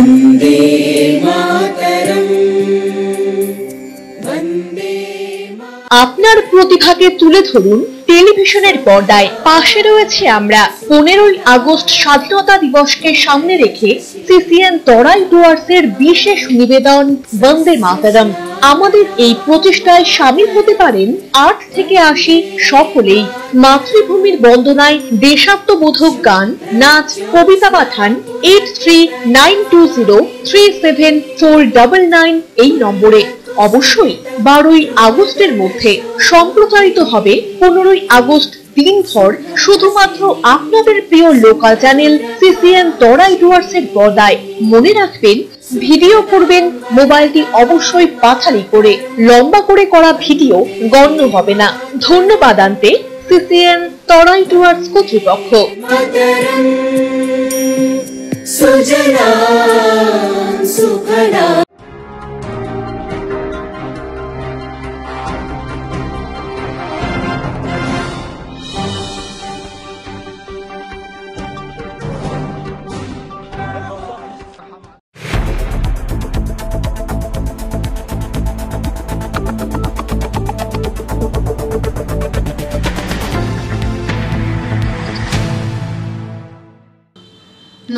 वंदे मातरम वंदे। আপনার প্রতিভাকে তুলে ধরুন টেলিভিশনের পর্দায়। পাশে রয়েছে আমরা। 15ই আগস্ট স্বাধীনতা দিবসকে সামনে রেখে সিসিএন তরাই ডুয়ার্সের বিশেষ নিবেদন বন্দে মাতরম। আমাদের এই প্রচেষ্টায় সামিল হতে পারেন 8 থেকে 80 সকলেই। মাতৃভূমির বন্দনায় দেশাত্মবোধক গান, নাচ, কবিতা পাঠান 8392037499 এই নম্বরে। অবশ্যই 12ই আগস্টের মধ্যে। সম্প্রচারিত হবে 15ই আগস্ট দিনভর শুধুমাত্র আপনাদের প্রিয় লোকাল চ্যানেল সিসিএন তরাই ডুয়ার্সের পর্দায়। মনে রাখবেন, ভিডিও করবেন মোবাইলটি অবশ্যই পাথালি করে। লম্বা করে করা ভিডিও গণ্য হবে না। ধন্যবাদ আনতে সিসিএন তরাই ডুয়ার্স কর্তৃপক্ষ। সুজলা সুফলা।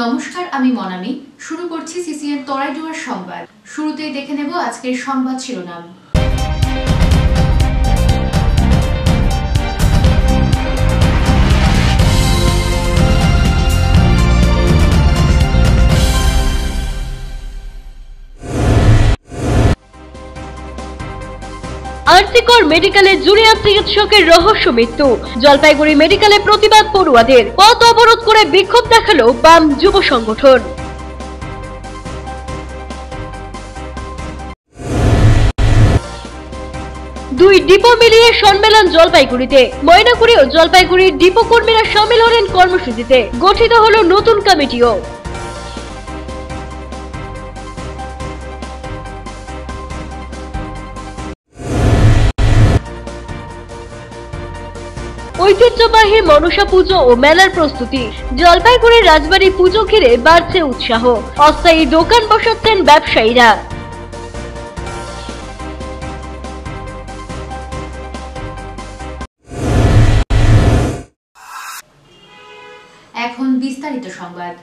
নমস্কার, আমি মনামি। শুরু করছি সিসিএন তরাই ডুয়ার্স সংবাদ। শুরুতেই দেখে নেব আজকের সংবাদ শিরোনাম। আরজিকর মেডিকেলে জুনিয়র চিকিৎসকের রহস্য মৃত্যু। জলপাইগুড়ি মেডিকেলে প্রতিবাদ পড়ুয়াদের। পথ অবরোধ করে বিক্ষোভ দেখালো বাম যুব সংগঠন। দুই ডিপো মিলিয়ে সম্মেলন জলপাইগুড়িতে। ময়নাগুড়ি ও জলপাইগুড়ির ডিপো কর্মীরা সামিল হলেন কর্মসূচিতে। গঠিত হলো নতুন কমিটিও। ঐতিহ্যবাহী মনসা পুজো ও মেলার প্রস্তুতি। জলপাইগুড়ির রাজবাড়ি পুজো ঘিরে বাড়ছে উৎসাহ। অস্থায়ী দোকান বসাচ্ছেন ব্যবসায়ীরা। এখন বিস্তারিত সংবাদ।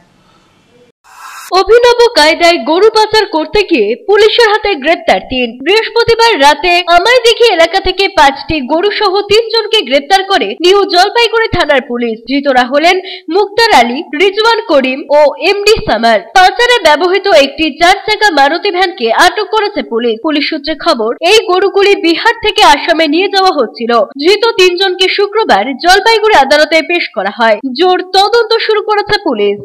অভিনব কায়দায় গরু পাচার করতে গিয়ে পুলিশের হাতে গ্রেপ্তার 3। বৃহস্পতিবার রাতে আমাইদিঘি এলাকা থেকে 5টি গরু সহ 3 জনকে গ্রেপ্তার করে নিউ জলপাইগুড়ি থানার পুলিশ। ধৃতরা হলেন মুক্তার আলী, রিজওয়ান করিম ও এমডি সামার। পাচারে ব্যবহৃত একটি 4 চাকা মারুতি ভ্যানকে আটক করেছে পুলিশ। পুলিশ সূত্রে খবর, এই গরুগুলি বিহার থেকে আসামে নিয়ে যাওয়া হচ্ছিল। ধৃত 3 জনকে শুক্রবার জলপাইগুড়ি আদালতে পেশ করা হয়। জোর তদন্ত শুরু করেছে পুলিশ।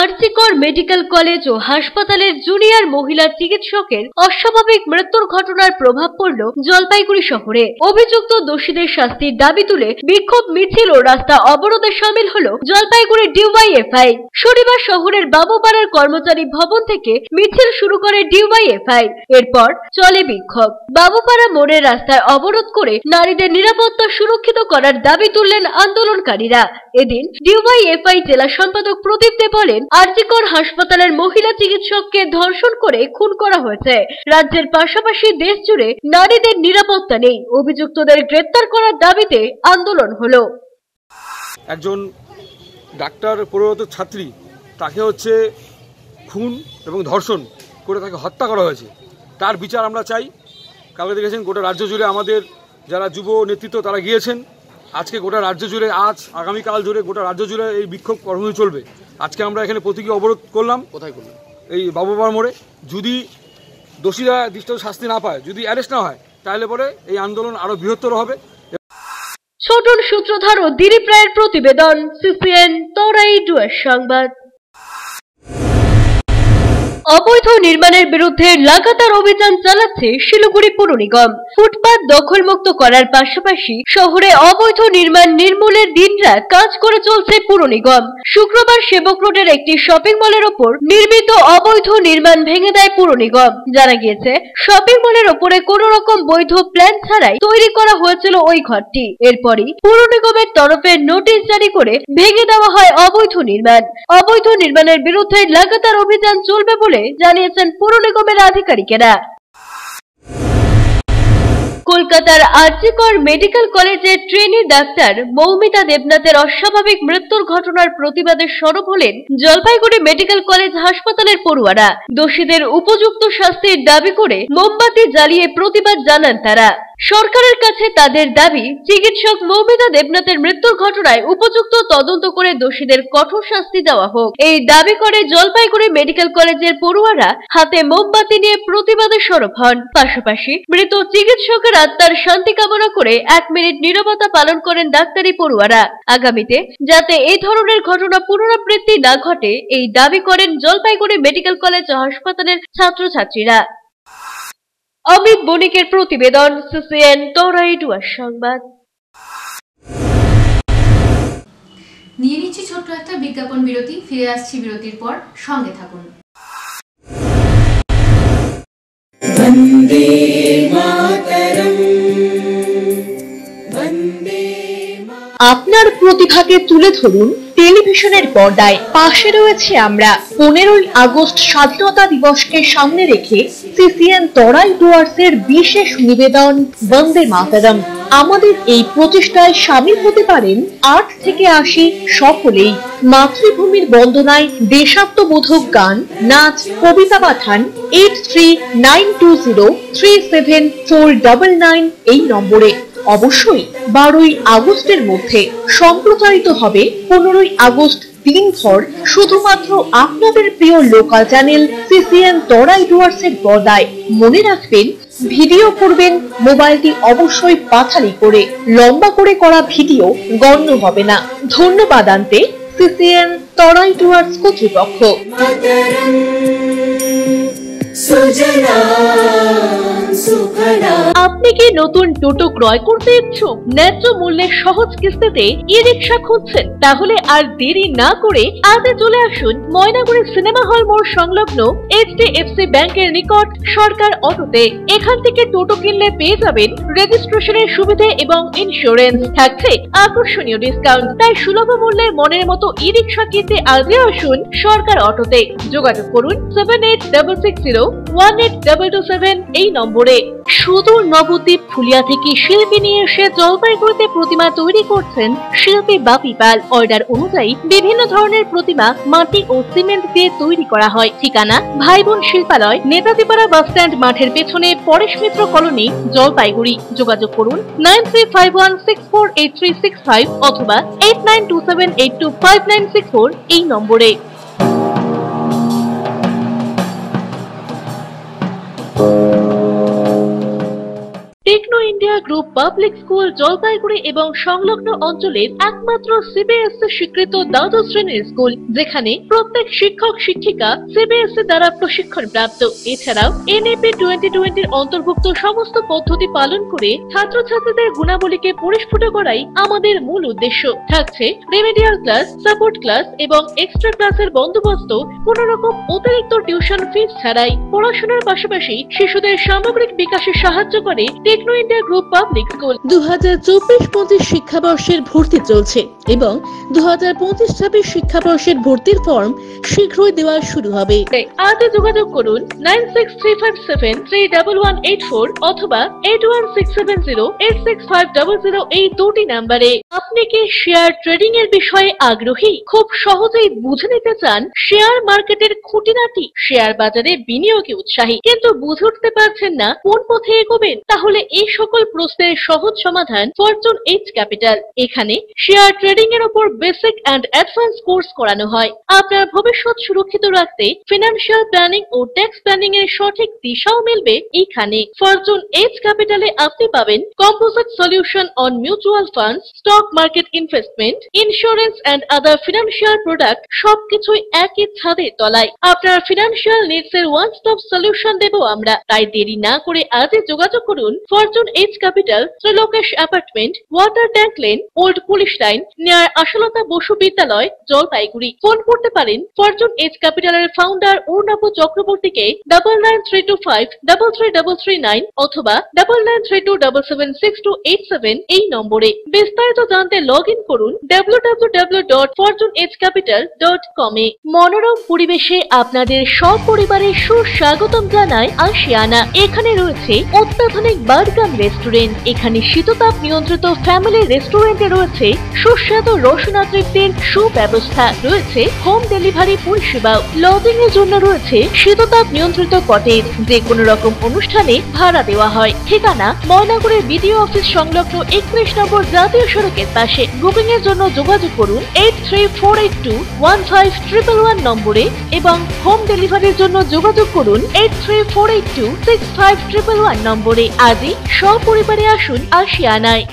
আরজিকর মেডিকেল কলেজ ও হাসপাতালের জুনিয়র মহিলা চিকিৎসকের অস্বাভাবিক মৃত্যুর ঘটনার প্রভাব পড়ল জলপাইগুড়ি শহরে। অভিযুক্ত দোষীদের শাস্তির দাবি তুলে বিক্ষোভ মিছিল ও রাস্তা অবরোধে সামিল হলো জলপাইগুড়ি ডিওয়াইএফআই। শনিবার শহরের বাবুপাড়ার কর্মচারী ভবন থেকে মিছিল শুরু করে ডিওয়াইএফআই। এরপর চলে বিক্ষোভ। বাবুপাড়া মোড়ের রাস্তায় অবরোধ করে নারীদের নিরাপত্তা সুরক্ষিত করার দাবি তুললেন আন্দোলনকারীরা। এদিন ডিওয়াইএফআই জেলা সম্পাদক প্রদীপ দে বলেন, আরজিকর হাসপাতালের মহিলা চিকিৎসককে ধর্ষণ করে খুন করা হয়েছে। রাজ্যের পাশাপাশি দেশ জুড়ে নারীদের নিরাপত্তা নেই। অভিযুক্তদের গ্রেপ্তার করার দাবিতে আন্দোলন হলো। একজন ডাক্তার পরিণত ছাত্রী, তাকে হচ্ছে খুন এবং ধর্ষণ করে তাকে হত্যা করা হয়েছে। তার বিচার আমরা চাই। কালকে দেখেছেন গোটা রাজ্য জুড়ে আমাদের যারা যুব নেতৃত্ব তারা গিয়েছেন। আজকে গোটা রাজ্য জুড়ে, আজ আগামীকাল জুড়ে গোটা রাজ্য জুড়ে এই বিক্ষোভ কর্মসূচি চলবে। আজকে আমরা এখানে প্রতীকী অবরোধ করলাম। কোথায় করলাম? এই বাবুপাড়া মোড়ে। যদি দোষীরা দৃষ্ট শাস্তি না পায়, যদি অ্যারেস্ট না হয়, তাহলে পরে এই আন্দোলন আরো বৃহত্তর হবে। ছোটন সূত্রধর ও দিলীপ রায়ের প্রতিবেদন, সিসিএন তরাই ডুয়ার্স সংবাদ। অবৈধ নির্মাণের বিরুদ্ধে লাগাতার অভিযান চালাচ্ছে শিলিগুড়ি পুর নিগম। ফুটপাত দখলমুক্ত করার পাশাপাশি শহরে অবৈধ নির্মাণ নির্মূলের দিনরাত কাজ করে চলছে পুর নিগম। শুক্রবার সেবক রোডের একটি শপিং মলের ওপর নির্মিত অবৈধ নির্মাণ ভেঙে দেয় পুর নিগম। জানা গিয়েছে, শপিং মলের ওপরে কোন রকম বৈধ প্ল্যান ছাড়াই তৈরি করা হয়েছিল ওই ঘরটি। এরপরই পুর নিগমের তরফে নোটিশ জারি করে ভেঙে দেওয়া হয় অবৈধ নির্মাণ। অবৈধ নির্মাণের বিরুদ্ধে লাগাতার অভিযান চলবে বলে জানিয়েছেন পুর নিগমের আধিকারিকেরা। কলকাতার আরজিকর মেডিকেল কলেজের ট্রেনি ডাক্তার মৌমিতা দেবনাথের অস্বাভাবিক মৃত্যুর ঘটনার প্রতিবাদে সরব হলেন জলপাইগুড়ি মেডিকেল কলেজ হাসপাতালের পড়ুয়ারা। দোষীদের উপযুক্ত শাস্তির দাবি করে মোমবাতি জ্বালিয়ে প্রতিবাদ জানান তারা। সরকারের কাছে তাদের দাবি, চিকিৎসক মৌমিতা দেবনাথের মৃত্যুর ঘটনায় উপযুক্ত তদন্ত করে দোষীদের কঠোর শাস্তি দেওয়া হোক। এই দাবি করে জলপাইগুড়ি মেডিকেল কলেজের পড়ুয়ারা হাতে মোমবাতি নিয়ে প্রতিবাদে সরব হন। পাশাপাশি মৃত চিকিৎসকের আত্মার শান্তি কামনা করে 1 মিনিট নীরবতা পালন করেন ডাক্তারি পড়ুয়ারা। আগামীতে যাতে এই ধরনের ঘটনা পুনরাবৃত্তি না ঘটে, এই দাবি করেন জলপাইগুড়ি মেডিকেল কলেজ ও হাসপাতালের ছাত্রছাত্রীরা। অমিত বণিকের প্রতিবেদন, সিসিএন তরাইডুয়ার সংবাদ। নিয়ে নিচ্ছি ছোট্ট একটা বিজ্ঞাপন বিরতি, ফিরে আসছি বিরতির পর, সঙ্গে থাকুন। বন্দে মাতরম, বন্দে আপনার প্রতিভাকে তুলে ধরুন টেলিভিশনের পর্দায়। পাশে রয়েছে আমরা। 15ই আগস্ট স্বাধীনতা দিবসকে সামনে রেখে সিসিএন তরাই ডুয়ার্সের বিশেষ নিবেদন বন্দে মাতরম। আমাদের এই প্রচেষ্টায় সামিল হতে পারেন 8 থেকে 80 সকলেই। মাতৃভূমির বন্দনায় দেশাত্মবোধক গান, নাচ, কবিতা পাঠান 8392037499 এই নম্বরে। অবশ্যই 12ই আগস্টের মধ্যে। সম্প্রচারিত হবে 15ই আগস্ট দিনভর শুধুমাত্র আপনাদের প্রিয় লোকাল চ্যানেল সিসিএন তরাই ডুয়ার্সের পর্দায়। মনে রাখবেন, ভিডিও করবেন মোবাইলটি অবশ্যই পাথালি করে। লম্বা করে করা ভিডিও গণ্য হবে না। ধন্যবাদ আনতে সিসিএন তরাই ডুয়ার্স কর্তৃপক্ষ। মাতরম সুজলা সুফলা। আপনি কি নতুন টোটো ক্রয় করতে ইচ্ছুক? ন্যায্য মূল্যে সহজ কিস্তিতে ই-রিকশা খুঁজছেন? তাহলে আর দেরি না করে আজই চলে আসুন ময়নাগুড়ি সিনেমা হল মোড় সংলগ্ন HDFC ব্যাংকের নিকট সরকার অটোতে। এখান থেকে টোটো কিনলে পেয়ে যাবেন রেজিস্ট্রেশনের সুবিধে এবং ইন্স্যুরেন্স। থাকছে আকর্ষণীয় ডিসকাউন্ট। তাই সুলভ মূল্যে মনের মতো ই-রিকশা কিনতে আজই আসুন সরকার অটোতে। যোগাযোগ করুন 7866018227 এই নম্বরে। সুদূর নবদ্বীপ ফুলিয়া থেকে শিল্পী নিয়ে এসে জলপাইগুড়িতে প্রতিমা তৈরি করছেন শিল্পী বাপি পাল। অর্ডার অনুযায়ী বিভিন্ন ধরনের প্রতিমা মাটি ও সিমেন্ট দিয়ে তৈরি করা হয়। ঠিকানা ভাই বোন শিল্পালয়, নেতাজিপাড়া বাস স্ট্যান্ড মাঠের পেছনে, পরেশ মিত্র কলোনি, জলপাইগুড়ি। যোগাযোগ করুন 9351648365 অথবা 8927825964 এই নম্বরে। Techno India group public school Jalpaiguri এবং সংলগ্ন অঞ্চলের একমাত্র সিবিএসসি স্বীকৃত দ্বাদশ শ্রেণীর স্কুল, যেখানে প্রত্যেক শিক্ষক শিক্ষিকা সিবিএসসি দ্বারা প্রশিক্ষণ প্রাপ্ত। এছাড়াও NAP 2020 অন্তর্ভুক্ত সমস্ত পদ্ধতি পালন করে ছাত্রছাত্রীদের গুণাবলীকে পরিস্ফুট করাই আমাদের মূল উদ্দেশ্য। থাকছে রেমেডিয়াল ক্লাস, সাপোর্ট ক্লাস এবং এক্সট্রা ক্লাসের বন্দোবস্ত, কোন রকম অতিরিক্ত টিউশন ফিস ছাড়াই। পড়াশোনার পাশাপাশি শিশুদের সামগ্রিক বিকাশে সাহায্য করে Techno India group public school. 2024-25 শিক্ষাবর্ষের ভর্তি চলছে এবং 2025-26 শিক্ষাবর্ষের ভর্তির ফর্ম শীঘ্রই দেওয়া শুরু হবে। আজই যোগাযোগ করুন 9635731184 অথবা 8167086500 এই দুটি নাম্বারে। আপনি কি শেয়ার ট্রেডিং এর বিষয়ে আগ্রহী? খুব সহজেই বুঝে নিতে চান শেয়ার মার্কেটের খুঁটিনাটি? শেয়ার বাজারে বিনিয়োগে উৎসাহী, কিন্তু বুঝে উঠতে পারছেন না কোন পথে এগোবেন? তাহলে এই সকল প্রশ্নের সহজ সমাধান ফরচুন এইচ ক্যাপিটাল। এখানে শেয়ার ট্রেডিং ট্রেডিং এর উপর বেসিক এন্ড অ্যাডভান্স কোর্স করানো হয়। আপনার ভবিষ্যৎ সুরক্ষিত রাখতে ফিনান্সিয়াল প্ল্যানিং ও ট্যাক্স প্ল্যানিং এর সঠিক দিশাও মিলবে এখানে। ফরচুন এজ ক্যাপিটালে আপনি পাবেন composite solution on mutual funds, stock market investment, insurance and other financial product, সবকিছুই একই ছাদের তলায়। আপনার ফিনান্সিয়াল নিডস এর ওয়ান স্টপ সলিউশন দেব আমরা। তাই দেরি না করে আজই যোগাযোগ করুন Fortune Edge Capital, Trilokesh apartment, water tank lane, old police line, near Ashalata Basu Vidyalaya, Jalpaiguri. Phone করতে পারেন ফরচুন এজ ক্যাপিটালের ফাউন্ডার অর্ণব চক্রবর্তীকে 9932533339 অথবা 9932776287 এই নম্বরে। বিস্তারিত জানতে লগ ইন করুন www.fortuneagecapital.com এ। মনোরম পরিবেশে আপনাদের সপরিবারের সুস্বাগতম জানায় আশিয়ানা। এখানে রয়েছে অত্যাধুনিক বার্গার রেস্টুরেন্ট। এখানে শীততাপ নিয়ন্ত্রিত ফ্যামিলি রেস্টুরেন্টে রয়েছে সুস্বাদু রসনা তৃপ্তির সুব্যবস্থা, রয়েছে হোম ডেলিভারি পরিষেবাও। লজিং এর জন্য রয়েছে শীততাপ নিয়ন্ত্রিত কটেজ, যে কোনো রকম অনুষ্ঠানে ভাড়া দেওয়া হয়। ঠিকানা ময়নাগুড়ির বিডিও অফিস সংলগ্ন 31 নম্বর জাতীয় সড়কের পাশে। বুকিং এর জন্য যোগাযোগ করুন 8348215111 নম্বরে এবং হোম ডেলিভারির জন্য যোগাযোগ করুন 8348265111 নম্বরে। আজই সপরিবারে আসুন আশিয়ানায়।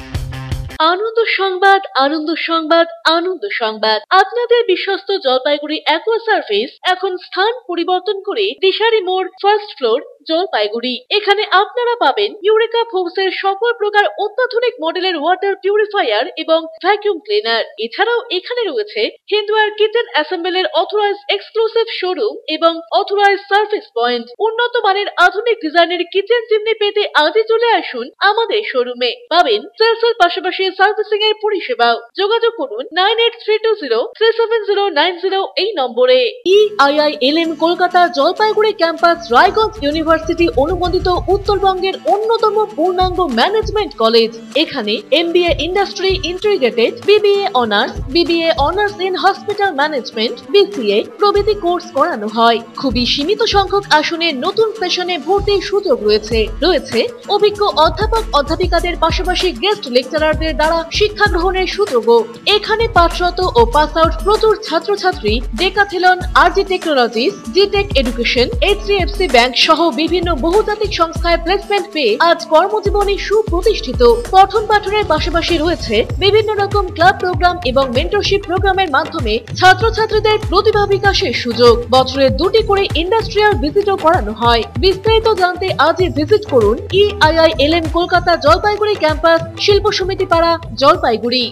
আনন্দ সংবাদ, আনন্দ সংবাদ, আনন্দ সংবাদ। আপনাদের বিশ্বস্ত জলপাইগুড়ি অ্যাকোয়া সার্ভিস এখন স্থান পরিবর্তন করে দিশারি মোড়, ফার্স্ট ফ্লোর, জলপাইগুড়ি। এখানে আপনারা পাবেন ইউরেকা ফোর্সের সকল প্রকার অত্যাধুনিক মডেলের ওয়াটার পিউরিফায়ার এবং ভ্যাকুয়াম ক্লিনার। এছাড়াও এখানে রয়েছে Hindware kitchen অ্যাসেম্বলের authorised exclusive showroom এবং অথরাইজড সার্ভিস পয়েন্ট। উন্নত মানের আধুনিক ডিজাইনের কিচেন চিমনি পেতে আজই চলে আসুন আমাদের শোরুমে। পাবেন সেলসের পাশাপাশি সার্ভিসিং এর পরিষেবাও। যোগাযোগ করুন 9832037090 এই নম্বরে। EIILM Kolkata Jalpaiguri campus Raiganj university অনুমোদিত উত্তরবঙ্গের অন্যতম পূর্ণাঙ্গ ম্যানেজমেন্ট কলেজ। এখানে MBA industry integrated, BBA honours, BBA honours in hospital management, BCA প্রভৃতি কোর্স করানো হয়। খুবই সীমিত সংখ্যক আসনে নতুন সেশনে ভর্তির সুযোগ রয়েছে। রয়েছে অভিজ্ঞ অধ্যাপক অধ্যাপিকাদের পাশাপাশি গেস্ট লেকচারারদের দ্বারা শিক্ষা গ্রহণের সুযোগও। এখানে পাঠরত ও পাস আউট প্রচুর ছাত্রছাত্রী ডেকাথেলন, RG টেকনোলজিস, জিটেক এডুকেশন, HDFC ব্যাংক সহ বিভিন্ন বহুজাতিক সংস্থায় প্লেসমেন্ট পেয়ে আজ কর্মজীবনে সুপ্রতিষ্ঠিত। পঠন পাঠনের পাশাপাশি রয়েছে বিভিন্ন রকম ক্লাব প্রোগ্রাম এবং মেন্টরশিপ প্রোগ্রামের মাধ্যমে ছাত্রছাত্রীদের প্রতিভা বিকাশের সুযোগ। বছরে 2টি করে ইন্ডাস্ট্রিয়াল ভিজিটও করানো হয়। বিস্তারিত জানতে আজই ভিজিট করুন EIILM কলকাতা জলপাইগুড়ি ক্যাম্পাস, শিল্প সমিতি পাড়া, জলপাইগুড়ি।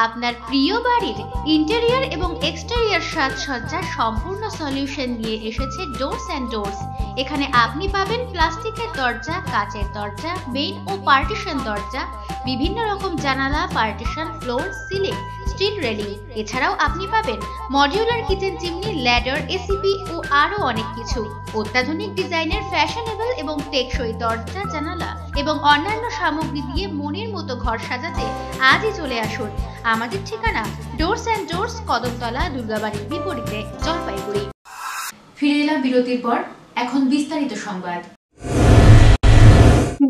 আপনার প্রিয় বাড়ির ইন্টেরিয়র এবং এক্সটেরিয়র সাজসজ্জার সম্পূর্ণ সলিউশন নিয়ে এসেছে ডোরস অ্যান্ড ডোরস। এখানে আপনি পাবেন প্লাস্টিকের দরজা, কাচের দরজা, মেইন ও পার্টিশন দরজা, বিভিন্ন রকম জানালা, partition, floor, ceiling, steel railing. এছাড়াও আপনি পাবেন modular kitchen chimney, ladder, ACP ও আরো অনেক কিছু। অত্যাধুনিক ডিজাইনের ফ্যাশনেবল এবং টেকসই দরজা, জানালা এবং অন্যান্য সামগ্রী দিয়ে মনের মতো ঘর সাজাতে আজই চলে আসুন। আমাদের ঠিকানা ডোরস অ্যান্ড ডোরস, কদমতলা, দুর্গাবাড়ির বিপরীতে, জলপাইগুড়ি। ফিরে এলাম বিরতির পর। এখন বিস্তারিত সংবাদ।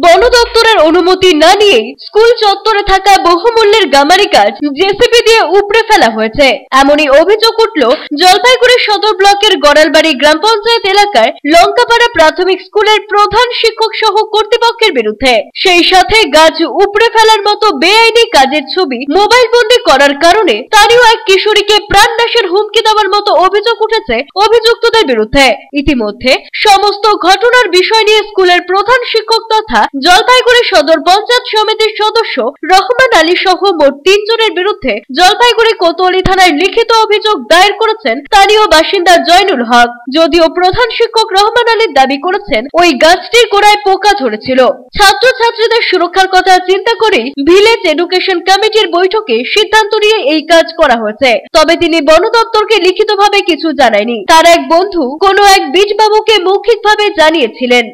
বন দপ্তরের অনুমতি না নিয়ে স্কুল চত্বরে থাকা বহুমূল্যের গামারি গাছ জেসিবি দিয়ে উপড়ে ফেলা হয়েছে, এমনই অভিযোগ উঠল জলপাইগুড়ি সদর ব্লকের গড়ালবাড়ি গ্রাম পঞ্চায়েত এলাকায় লঙ্কাপাড়া প্রাথমিক স্কুলের প্রধান শিক্ষক সহ কর্তৃপক্ষের বিরুদ্ধে। সেই সাথে গাছ উপড়ে ফেলার মতো বেআইনি কাজের ছবি মোবাইল বন্দী করার কারণে স্থানীয় এক কিশোরীকে প্রাণনাশের হুমকি দেওয়ার মতো অভিযোগ উঠেছে অভিযুক্তদের বিরুদ্ধে। ইতিমধ্যে সমস্ত ঘটনার বিষয় নিয়ে স্কুলের প্রধান শিক্ষক তথা জলপাইগুড়ি সদর পঞ্চায়েত সমিতির সদস্য রহমান আলী সহ মোট 3 জনের বিরুদ্ধে জলপাইগুড়ি কোতোয়ালি থানায় লিখিত অভিযোগ দায়ের করেছেন স্থানীয় বাসিন্দা জয়নুল হক। যদিও প্রধান শিক্ষক রহমান আলী দাবি করেছেন ওই গাছটির গোড়ায় পোকা ধরেছিল। ছাত্রছাত্রীদের সুরক্ষার কথা চিন্তা করে ভিলেজ এডুকেশন কমিটির বৈঠকে সিদ্ধান্ত নিয়ে এই কাজ করা হয়েছে। তবে তিনি বন দপ্তরকে লিখিতভাবে কিছু জানায়নি। তার এক বন্ধু কোনো এক বীজবাবুকে মৌখিকভাবে জানিয়েছিলেন।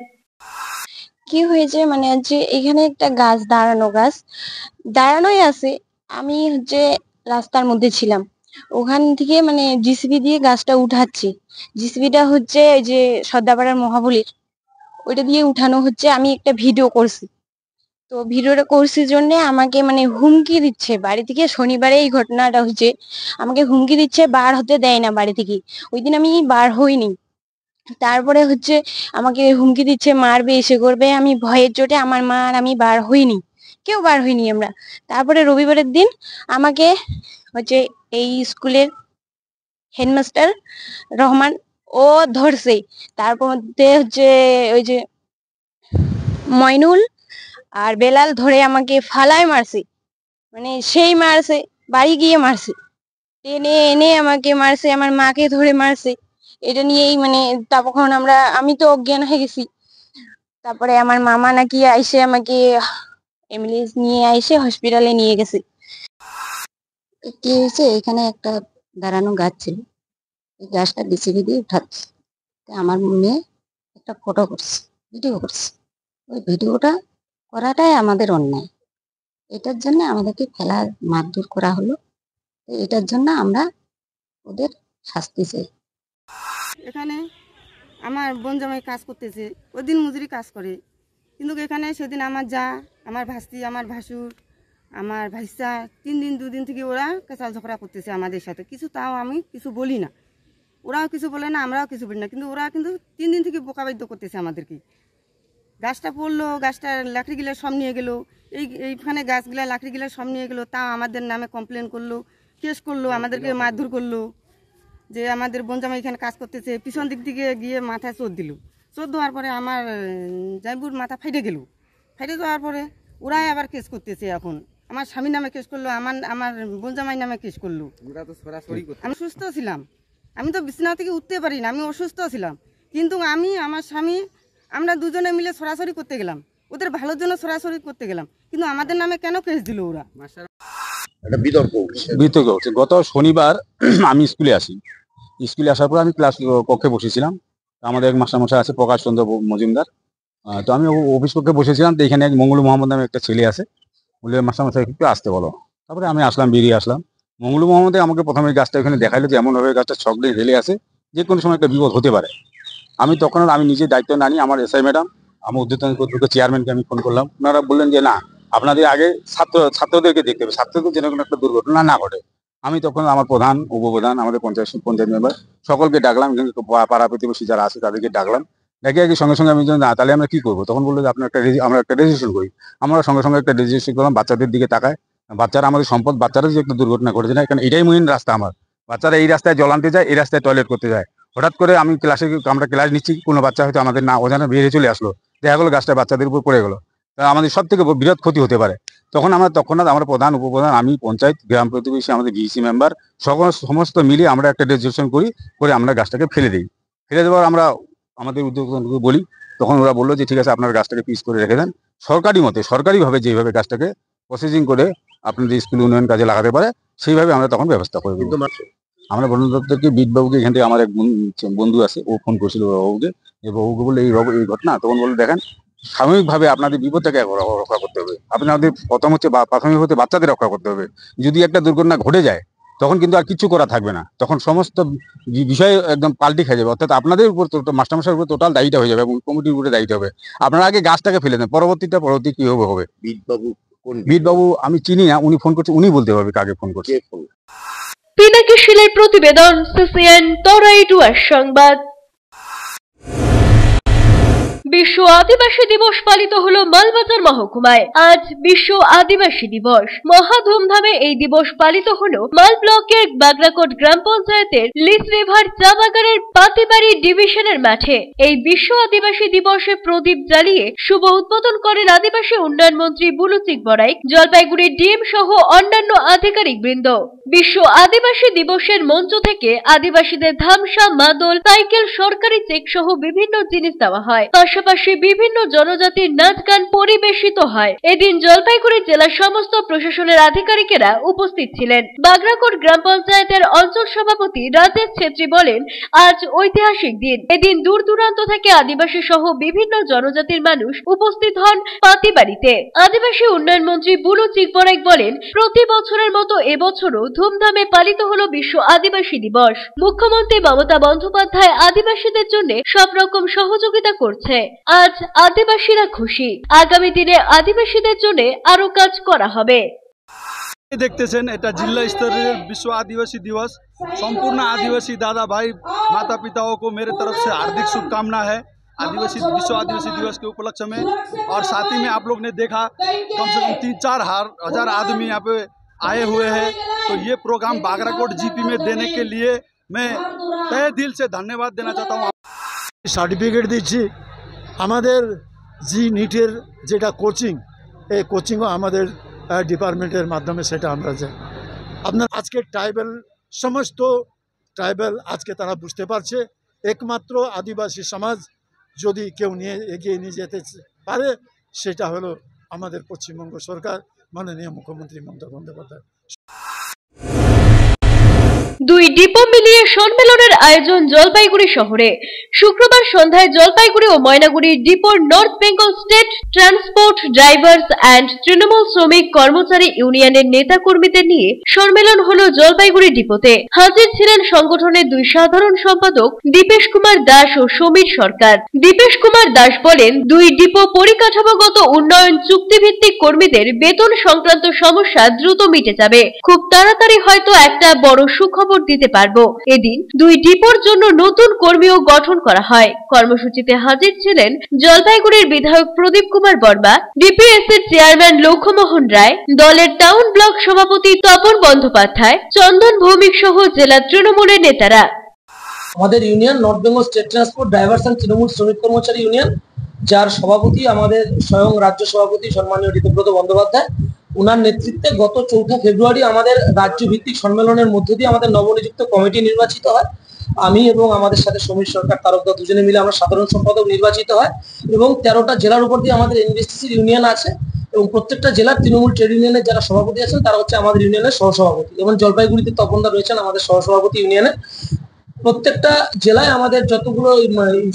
কি হয়েছে মানে যে এখানে একটা গাছ দাঁড়ানোই আছে। আমি রাস্তার মধ্যে ছিলাম, ওখান থেকে মানে জিসিবি দিয়ে গাছটা উঠাচ্ছি। জিসিবিটা যে সর্দাপাড়ার মহাবলীর, ওইটা দিয়ে উঠানো হচ্ছে। আমি একটা ভিডিও করছি, তো ভিডিওটা করছি জন্য আমাকে মানে হুমকি দিচ্ছে বাড়ি থেকে। শনিবারে এই ঘটনাটা হচ্ছে, আমাকে হুমকি দিচ্ছে, বার হতে দেয় না বাড়ি থেকে। ওই দিন আমি বার হইনি। তারপরে হচ্ছে আমাকে হুমকি দিচ্ছে, মারবে, এসে করবে। আমি ভয়ের চোটে আমার মা আর আমি বার হইনি, কেউ বার হইনি আমরা। তারপরে রবিবারের দিন আমাকে হচ্ছে এই স্কুলের হেডমাস্টার রহমান ও ধরছে। তারপর মধ্যে হচ্ছে ওই যে মইনুল আর বেলাল ধরে আমাকে ফালায় মারছে, মানে সেই মারছে, বাড়ি গিয়ে মারছে, টেনে এনে আমাকে মারছে, আমার মাকে ধরে মারছে। এটা নিয়েই মানে তখন আমি তো অজ্ঞান হয়ে গেছি। তারপরে আমার মামা নাকি আইসে আমাকে অ্যাম্বুলেন্স নিয়ে আইসে হসপিটালে নিয়ে গেছে। কি হয়েছে, এখানে একটা দাঁড়ানো গাছ ছিল, এই গাছটা বিসিবি দিয়ে উঠাচ্ছে। আমার মেয়ে একটা ফটো করছে, ভিডিও করছে। ওই ভিডিওটা করাটাই আমাদের অন্যায়। এটার জন্য আমাদেরকে ফেলা মারধর করা হলো। এটার জন্য আমরা ওদের শাস্তি চাই। এখানে আমার বোন জামাই কাজ করতেছে, ওই দিন মজুরি কাজ করে, কিন্তু এখানে সেদিন আমার যা, আমার ভাস্তি, আমার ভাসুর, আমার ভাইসা 3 দিন 2 দিন থেকে ওরা কেঁচা ঝগড়া করতেছে আমাদের সাথে। কিছু তাও আমি কিছু বলি না, ওরাও কিছু বলে না, আমরাও কিছু বলি না, কিন্তু ওরা কিন্তু 3 দিন থেকে বোকাবাদ্য করতেছে আমাদেরকে। গাছটা পড়লো, গাছটা লাকড়িগুলো সব নিয়ে গেলো, এইখানে গাছগুলা লাকড়িগুলা সব নিয়ে গেলো, তাও আমাদের নামে কমপ্লেন করলো, কেস করলো, আমাদেরকে মারধর করলো যে আমাদের বোনজামাই এখানে কাজ করতেছে। পিছন দিক দিকে গিয়ে মাথায় চোট দিল। চোট দেওয়ার পরে আমার জাইবুর মাথা ফাইটে গেল। ফাইটে যাওয়ার পরে ওরাই আবার কেস করতেছে। এখন আমার স্বামীর নামে কেস করলো, আমার বোনজামাই নামে কেস করলো। আমি সুস্থ ছিলাম, আমি তো বিছানা থেকে উঠতে পারি না, আমি অসুস্থ ছিলাম, কিন্তু আমি আমার স্বামী আমরা দুজনে মিলে সরাসরি করতে গেলাম, ওদের ভালোর জন্য সরাসরি করতে গেলাম, কিন্তু আমাদের নামে কেন কেস দিল ওরা? বিতর্ক হচ্ছে। গত শনিবার আমি স্কুলে আসি, স্কুলে আসার পর আমি ক্লাস কক্ষে বসেছিলাম। আমাদের এক মাস্টারমশাই আছে প্রকাশ চন্দ্র মজুমদার, তো আমি অফিস কক্ষে বসেছিলাম। তো এখানে এক মঙ্গলু মোহাম্মদ নামে একটা ছেলে আছে, বলে মাস্টারমশাই একটু আসতে বলো। তারপরে আমি আসলাম, বেরিয়ে আসলাম। মঙ্গলু মোহাম্মদে আমাকে প্রথমে গাছটা এখানে দেখাইলো যে এমনভাবে গাছটা ছক দিয়ে ঢেলে আছে, যে কোনো সময় একটা বিপদ হতে পারে। আমি তখন আমি নিজে দায়িত্ব না নিয়ে আমার এসআই ম্যাডাম, আমার উদ্যোতন কর্তৃপক্ষ চেয়ারম্যানকে আমি ফোন করলাম। ওনারা বললেন যে না, আপনাদের আগে ছাত্রদেরকে দেখতে হবে, ছাত্রদের যেন কোনো একটা দুর্ঘটনা না ঘটে। আমি তখন আমার প্রধান, উপপ্রধান, আমাদের পঞ্চায়েত মেম্বার সকলকে ডাকলাম, পাড়া প্রতিবেশী যারা আছে তাদেরকে ডাকলাম। ডেকে আগে সঙ্গে সঙ্গে আমি না, তাহলে আমরা কি করবো? তখন বললো যে আপনার আমরা একটা রেজিস্ট্রেশন করি। আমরা সঙ্গে সঙ্গে একটা রেজিস্ট্রেশন করলাম। বাচ্চাদের দিকে তাকায়, বাচ্চারা আমাদের সম্পদ, বাচ্চারা যে একটা দুর্ঘটনা ঘটেছে না, এখানে এটাই মেইন রাস্তা আমার। বাচ্চারা এই রাস্তায় জল আনতে যায়, এই রাস্তায় টয়লেট করতে যায়। হঠাৎ করে আমরা ক্লাস নিচ্ছি, কোনো বাচ্চা হয়তো আমাদের না অজানা বেরিয়ে চলে আসলো, দেখা গেলো গাছটা বাচ্চাদের উপর পড়ে গেলো, তা আমাদের সব থেকে বৃহৎ ক্ষতি হতে পারে। তখন আমরা প্রধান, উপপ্রধান, আমি, পঞ্চায়েত, গ্রাম প্রতিবেশী, আমাদের ভিসি মেম্বার সমস্ত মিলিয়ে আমরা একটা রেজিস্ট্রেশন করে আমরা গাছটাকে ফেলে দিই। ফেলে দেওয়ার আমরা আমাদের উদ্যোক্তাকে বলি, তখন ওরা বললো যে ঠিক আছে, আপনার গাছটাকে পিস করে রেখে দেন, সরকারিভাবে যেভাবে গাছটাকে প্রসেসিং করে আপনাদের স্কুল উন্নয়ন কাজে লাগাতে পারে সেইভাবে আমরা তখন ব্যবস্থা করে দিই। আমরা বন দপ্তরকে বিটবাবুকে, এখান থেকে আমার এক বন্ধু আছে, ও ফোন করছিল বাবুকে, যে বাবুকে বললে এই ঘটনা। তখন বললো দেখেন, সাময়িকভাবে আপনাদের বিপদটাকে রক্ষা করতে হবে, আপনাদের প্রথম হচ্ছে প্রাথমিক হতে বাচ্চাদের রক্ষা করতে হবে। যদি একটা দুর্ঘটনা ঘটে যায় তখন কিন্তু আর কিছু করা থাকবে না, তখন সমস্ত বিষয় একদম পাল্টি খেয়ে যাবে। অর্থাৎ আপনাদের উপর, মাস্টারমশাইয়ের উপর টোটাল দায়িত্ব হয়ে যাবে এবং কমিটির উপরে দায়িত্ব হবে। আপনারা আগে গাছটাকে ফেলে দেন, পরবর্তী কি হবে। বিটবাবু আমি চিনি না, উনি ফোন করছে, উনি বলতে পারবে কাকে ফোন করছে। পিনাকি শিলের প্রতিবেদন, সিসিএন তরাই ডুয়ার সংবাদ। বিশ্ব আদিবাসী দিবস পালিত হলো মালবাজার মহকুমায়। আজ বিশ্ব আদিবাসী দিবস। মহা ধুমধামে এই দিবস পালিত হলো মাল ব্লকের বাগরাকোট গ্রাম পঞ্চায়েতের লিস রিভার চা বাগানের পাতিবাড়ি ডিভিশনের মাঠে। এই বিশ্ব আদিবাসী দিবসে প্রদীপ জ্বালিয়ে শুভ উদ্বোধন করেন আদিবাসী উন্নয়ন মন্ত্রী বুলুচিক বড়াইক, জলপাইগুড়ি ডিএম সহ অন্যান্য আধিকারিক বৃন্দ। বিশ্ব আদিবাসী দিবসের মঞ্চ থেকে আদিবাসীদের ধামসা, মাদল, সাইকেল, সরকারি চেক সহ বিভিন্ন জিনিস দেওয়া হয়। পাশাপাশি বিভিন্ন জনজাতির নাচ গান পরিবেশিত হয়। এদিন জলপাইগুড়ি জেলার সমস্ত প্রশাসনের আধিকারিকেরা উপস্থিত ছিলেন। বাগরাকোট গ্রাম পঞ্চায়েতের অঞ্চল সভাপতি রাজেশ ছেত্রী বলেন, আজ ঐতিহাসিক দিন। এদিন দূর দূরান্ত থেকে আদিবাসী সহ বিভিন্ন জনজাতির মানুষ উপস্থিত হন পাতিবাড়িতে। আদিবাসী উন্নয়ন মন্ত্রী বুলুচিক বড়াইক বলেন, প্রতি বছরের মতো এবছরও ধুমধামে পালিত হলো বিশ্ব আদিবাসী দিবস। মুখ্যমন্ত্রী মমতা বন্দ্যোপাধ্যায় আদিবাসীদের জন্য সব রকম সহযোগিতা করছে। আজ আদিবাসীরা খুশি, আগামী দিনে আদিবাসীদের জন্য আরো কাজ করা হবে। দেখতেছেন এটা जिला स्तरीय विश्व आदिवासी दिवस। संपूर्ण आदिवासी दादा भाई माता पिताओं को मेरे तरफ से हार्दिक शुभकामना है आदिवासी विश्व आदिवासी दिवस के उपलक्ष्य में। और साथ ही में आप लोग ने देखा कम से कम 3-4 हजार आदमी यहाँ पे आए हुए हैं। तो ये प्रोग्राम बागराकोट जीपी में देने के लिए मैं तहे दिल से धन्यवाद देना चाहता हूँ। সার্টিফিকেট দিচ্ছি আমাদের জি নিটের যেটা কোচিং, এই কোচিংও আমাদের ডিপার্টমেন্টের মাধ্যমে সেটা আমরা যাই। আপনার আজকে ট্রাইবেল সমস্ত ট্রাইবেল আজকে তারা বুঝতে পারছে একমাত্র আদিবাসী সমাজ যদি কেউ নিয়ে এগিয়ে নিয়ে যেতে পারে সেটা হলো আমাদের পশ্চিমবঙ্গ সরকার, মাননীয় মুখ্যমন্ত্রী মমতা বন্দ্যোপাধ্যায়। দুই ডিপো মিলিয়ে সম্মেলনের আয়োজন জলপাইগুড়ি শহরে। শুক্রবার সন্ধ্যায় জলপাইগুড়ি ও ময়নাগুড়ি ডিপোর North Bengal state transport drivers and Trinamool শ্রমিক কর্মচারী ইউনিয়নের নেতা কর্মীদের নিয়ে সম্মেলন হলো জলপাইগুড়ি ডিপোতে। হাজির ছিলেন সংগঠনের দুই সাধারণ সম্পাদক দীপেশ কুমার দাস ও সমীর সরকার। দীপেশ কুমার দাস বলেন, দুই ডিপো পরিকাঠামোগত উন্নয়ন চুক্তিভিত্তিক কর্মীদের বেতন সংক্রান্ত সমস্যা দ্রুত মিটে যাবে। খুব তাড়াতাড়ি হয়তো একটা বড় সুখবর দিতে পারবো। এদিন দুই ডিপোর জন্য নতুন কর্মীও গঠন করা হয়। কর্মসূচিতে হাজির ছিলেন জলপাইগুড়ির বিধায়ক প্রদীপ কুমার বর্মা, ডিপিএসসির চেয়ারম্যান লক্ষ্যমোহন রায়, দলের টাউন ব্লক সভাপতি তপন বন্দ্যোপাধ্যায়, চন্দন ভৌমিক সহ জেলা তৃণমূলের নেতারা। আমাদের union north Bengal state transport drivers and Trinamool শ্রমিক কর্মচারী ইউনিয়ন, যার সভাপতি আমাদের স্বয়ং রাজ্য সভাপতি সম্মানীয় ঋতুব্রত বন্দ্যোপাধ্যায়, উনার নেতৃত্বে গত 4 ফেব্রুয়ারি আমাদের রাজ্য ভিত্তিক সম্মেলনের মধ্য দিয়ে আমাদের নবনিযুক্ত কমিটি নির্বাচিত হয়। আমি এবং আমাদের সাথে সমীর সরকার তারকদা দুজনে মিলে আমরা সাধারণ সম্পাদক নির্বাচিত হয় এবং 13টা জেলার উপর দিয়ে আমাদের এনবিএসটিসির ইউনিয়ন আছে এবং প্রত্যেকটা জেলার তৃণমূল ট্রেড ইউনিয়নের যারা সভাপতি আছেন তারা হচ্ছে আমাদের ইউনিয়নের সহসভাপতি এবং জলপাইগুড়িতে তপনদা রয়েছেন আমাদের সহসভাপতি ইউনিয়নের। প্রত্যেকটা জেলায় আমাদের যতগুলো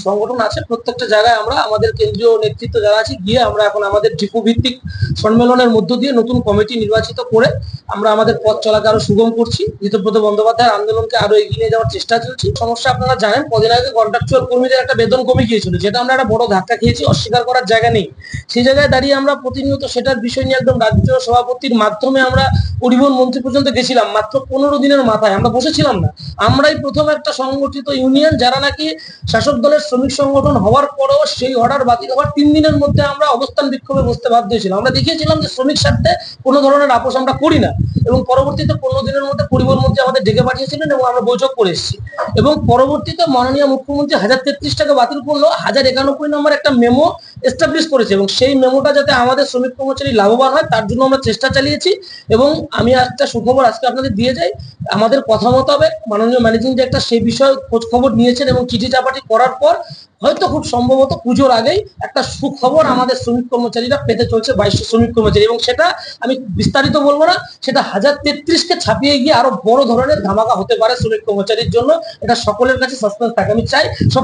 সংগঠন আছে প্রত্যেকটা জায়গায় আমরা আমাদের কেন্দ্রীয় নেতৃত্ব যারা আছে গিয়ে আমরা এখন আমাদের ডিপো ভিত্তিক সম্মেলনের মধ্য দিয়ে নতুন কমিটি নির্বাচিত করে আমরা আমাদের পথ চলাকে আরো সুগম করছি। ঋতুব্রত বন্দ্যোপাধ্যায়ের আন্দোলনকে আরো এগিয়ে নিয়ে যাওয়ার চেষ্টা চলছে। সমস্যা আপনারা জানেন, কদিন আগে কন্ট্রাকচুয়াল কর্মীদের একটা বেতন কমে গিয়েছিল, যেটা আমরা একটা বড় ধাক্কা খেয়েছি, অস্বীকার করার জায়গা নেই। সেই জায়গায় দাঁড়িয়ে আমরা প্রতিনিয়ত সেটার বিষয় নিয়ে একদম রাজ্য সভাপতির মাধ্যমে আমরা পরিবহন মন্ত্রী পর্যন্ত গেছিলাম। মাত্র 15 দিনের মাথায় আমরা বসেছিলাম না, আমরাই প্রথম একটা সংগঠিত ইউনিয়ন যারা নাকি শাসক দলের শ্রমিক সংগঠন হওয়ার পরেও সেই অর্ডার বাতিল হওয়ার 3 দিনের মধ্যে আমরা অবস্থান বিক্ষোভে বসতে বাধ্য হয়েছিলাম। আমরা দেখিয়েছিলাম যে শ্রমিক স্বার্থে কোনো ধরনের আপোষ আমরা করি না এবং পরবর্তীতে 15 দিনের মধ্যে পরিবহন মন্ত্রী আমাদের ডেকে পাঠিয়েছিলেন এবং আমরা বৈঠক করে এসেছি এবং পরবর্তীতে মাননীয় মুখ্যমন্ত্রী 1033 টাকা বাতিল করলো 1091 নম্বর একটা মেমো এস্টাবলিশ করেছে এবং সেই মেমোটা যাতে আমাদের শ্রমিক কর্মচারী লাভবান হয় তার জন্য আমরা চেষ্টা চালিয়েছি। এবং আমি একটা সুখবর আজকে আপনাদের দিয়ে যাই, আমাদের কথা মোতাবেক মাননীয় ম্যানেজিং ডিরেক্টর সেই বিষয়ে খোঁজ খবর নিয়েছেন এবং চিঠি চাপাটি করার পর হয়তো খুব সম্ভবত পুজোর আগেই একটা সুখবর আমাদের শ্রমিক কর্মচারীরা পেতে চলছে, 2200 শ্রমিক কর্মচারী, এবং সেটা আমি বিস্তারিত বলবো না, সেটা 1033কে ছাপিয়ে গিয়ে আরো বড় ধরনের ধামাকা হতে পারে শ্রমিক কর্মচারীর জন্য। এটা সকলের কাছে সাসপেন্স থাকে। আমি চাই সব।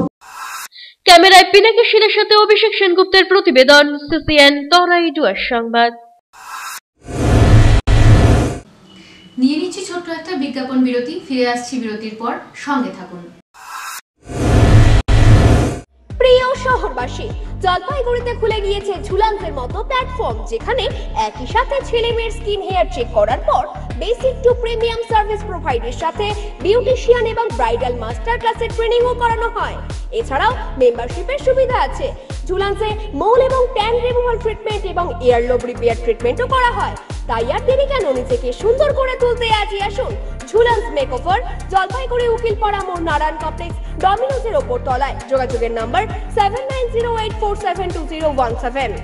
ক্যামেরায় পিনাকি সেনের সাথে অভিষেক সেনগুপ্তের প্রতিবেদন, সিসিএন তরাই ডুয়ার সংবাদ। নিয়ে নিচ্ছি ছোট্ট একটা বিজ্ঞাপন বিরতি, ফিরে আসছি বিরতির পর, সঙ্গে থাকুন। প্রিয় শহরবাসী, জলপাইগুড়িতে খুলে গিয়েছে ঝুলান্সের মতো প্ল্যাটফর্ম, যেখানে একই সাথে ছেলে মেয়ের স্কিন হেয়ার চেক করার পর বেসিক টু প্রিমিয়াম সার্ভিস প্রোভাইডের সাথে বিউটিশিয়ান এবং ব্রাইডাল মাস্টার ক্লাসের ট্রেনিংও করানো হয়। এছাড়াও মেম্বারশিপের সুবিধা আছে। ঝুলান্সে মোল এবং ট্যান রিমুভাল ট্রিটমেন্ট এবং ইয়ারলোব রিপেয়ার ট্রিটমেন্টও করা হয়। তাই আর দেরি কেন, নিজেকে সুন্দর করে তুলতে আজই আসুন ঝুলান্স মেকওভার, জলপাইগুড়ি উকিলপাড়া মোড়, নারায়ণ কমপ্লেক্স, ডমিনোজের ওপর তলায়। যোগাযোগের নাম্বার 7908472017।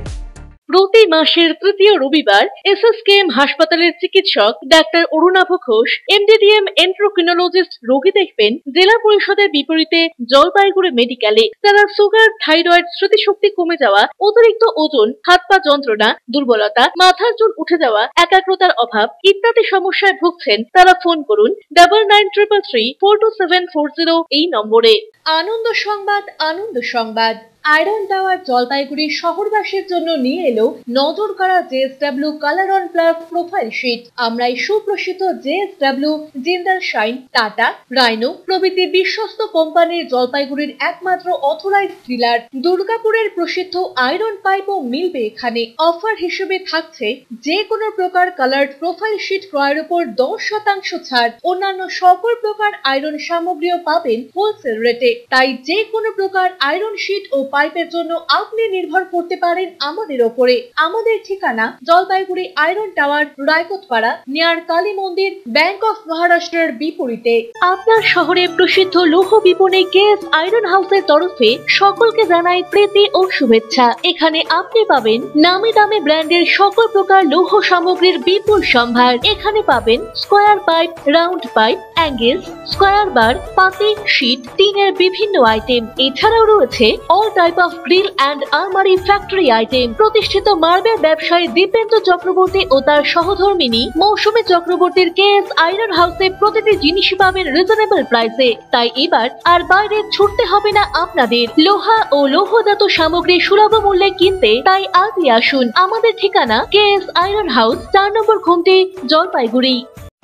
প্রতি মাসের তৃতীয় রবিবার এসএসকেএম হাসপাতালের চিকিৎসক ডাক্তার অরুণাভ ঘোষ এমডিডিএম এন্ড্রোক্রিনোলজিস্ট রোগী দেখবেন জেলা পরিষদের বিপরীতে জলপাইগুড়ি মেডিকেলে। তারা সুগার, থাইরয়েড, স্মৃতিশক্তি কমে যাওয়া, অতিরিক্ত ওজন, হাত পা যন্ত্রণা, দুর্বলতা, মাথার চুল উঠে যাওয়া, একাগ্রতার অভাব ইত্যাদি সমস্যায় ভুগছেন। তারা ফোন করুন 9933342740 এই নম্বরে। আনন্দ সংবাদ, আনন্দ সংবাদ। আয়রন টাওয়ার জলপাইগুড়ি শহরবাসীর জন্য নিয়ে এলো নজর কাড়া JSW colour on plus profile sheet. আমরাই সুপ্রসিদ্ধ JSW, Jindal Shine, Tata, Rhino প্রভৃতি বিশ্বস্ত কোম্পানির জলপাইগুড়ির একমাত্র অথরাইজড ডিলার। দুর্গাপুরের প্রসিদ্ধ আয়রন পাইপও মিলবে এখানে। অফার হিসেবে থাকছে যে কোনো প্রকার কালার্ড প্রোফাইল শিট ক্রয়ের উপর 10% ছাড়। অন্যান্য সকল প্রকার আয়রন সামগ্রীও পাবেন হোলসেল রেটে। তাই যে কোনো প্রকার আয়রন শিট ও পাইপের জন্য আপনি নির্ভর করতে পারেন আমাদের ওপরে। আমাদের ঠিকানা Jalpaiguri iron tower, Raikotpara, near Kali মন্দির, ব্যাংক অফ মহারাষ্ট্রের বিপরীতে। আপনার শহরে প্রসিদ্ধ লৌহ বিপণী কেএস আয়রন হাউসের তরফে সকলকে জানাই প্রীতি ও শুভেচ্ছা। এখানে আপনি পাবেন নামি দামি ব্র্যান্ডের সকল প্রকার লৌহ সামগ্রীর বিপুল সম্ভার। এখানে পাবেন square pipe, round pipe, angles, square bar, পাতি, শীট, টিনের বিভিন্ন আইটেম। এছাড়াও রয়েছে all type of grill and আলমারি ফ্যাক্টরি আইটেম। প্রতিষ্ঠিত মার্বেল ব্যবসায়ী দীপেন্দ্র চক্রবর্তী ও তার সহধর্মিনী মৌসুমী চক্রবর্তীর কেএস আয়রন হাউসে প্রতিটি জিনিসই পাবেন রিজনেবল প্রাইসে। তাই এবার আর বাইরে ছুটতে হবে না আপনাদের। লোহা ও লৌহজাত সামগ্রী সুলভ মূল্যে কিনতে তাই আজই আসুন। আমাদের ঠিকানা কেএস আয়রন হাউস, 4 নম্বর ঘুমটি, জলপাইগুড়ি।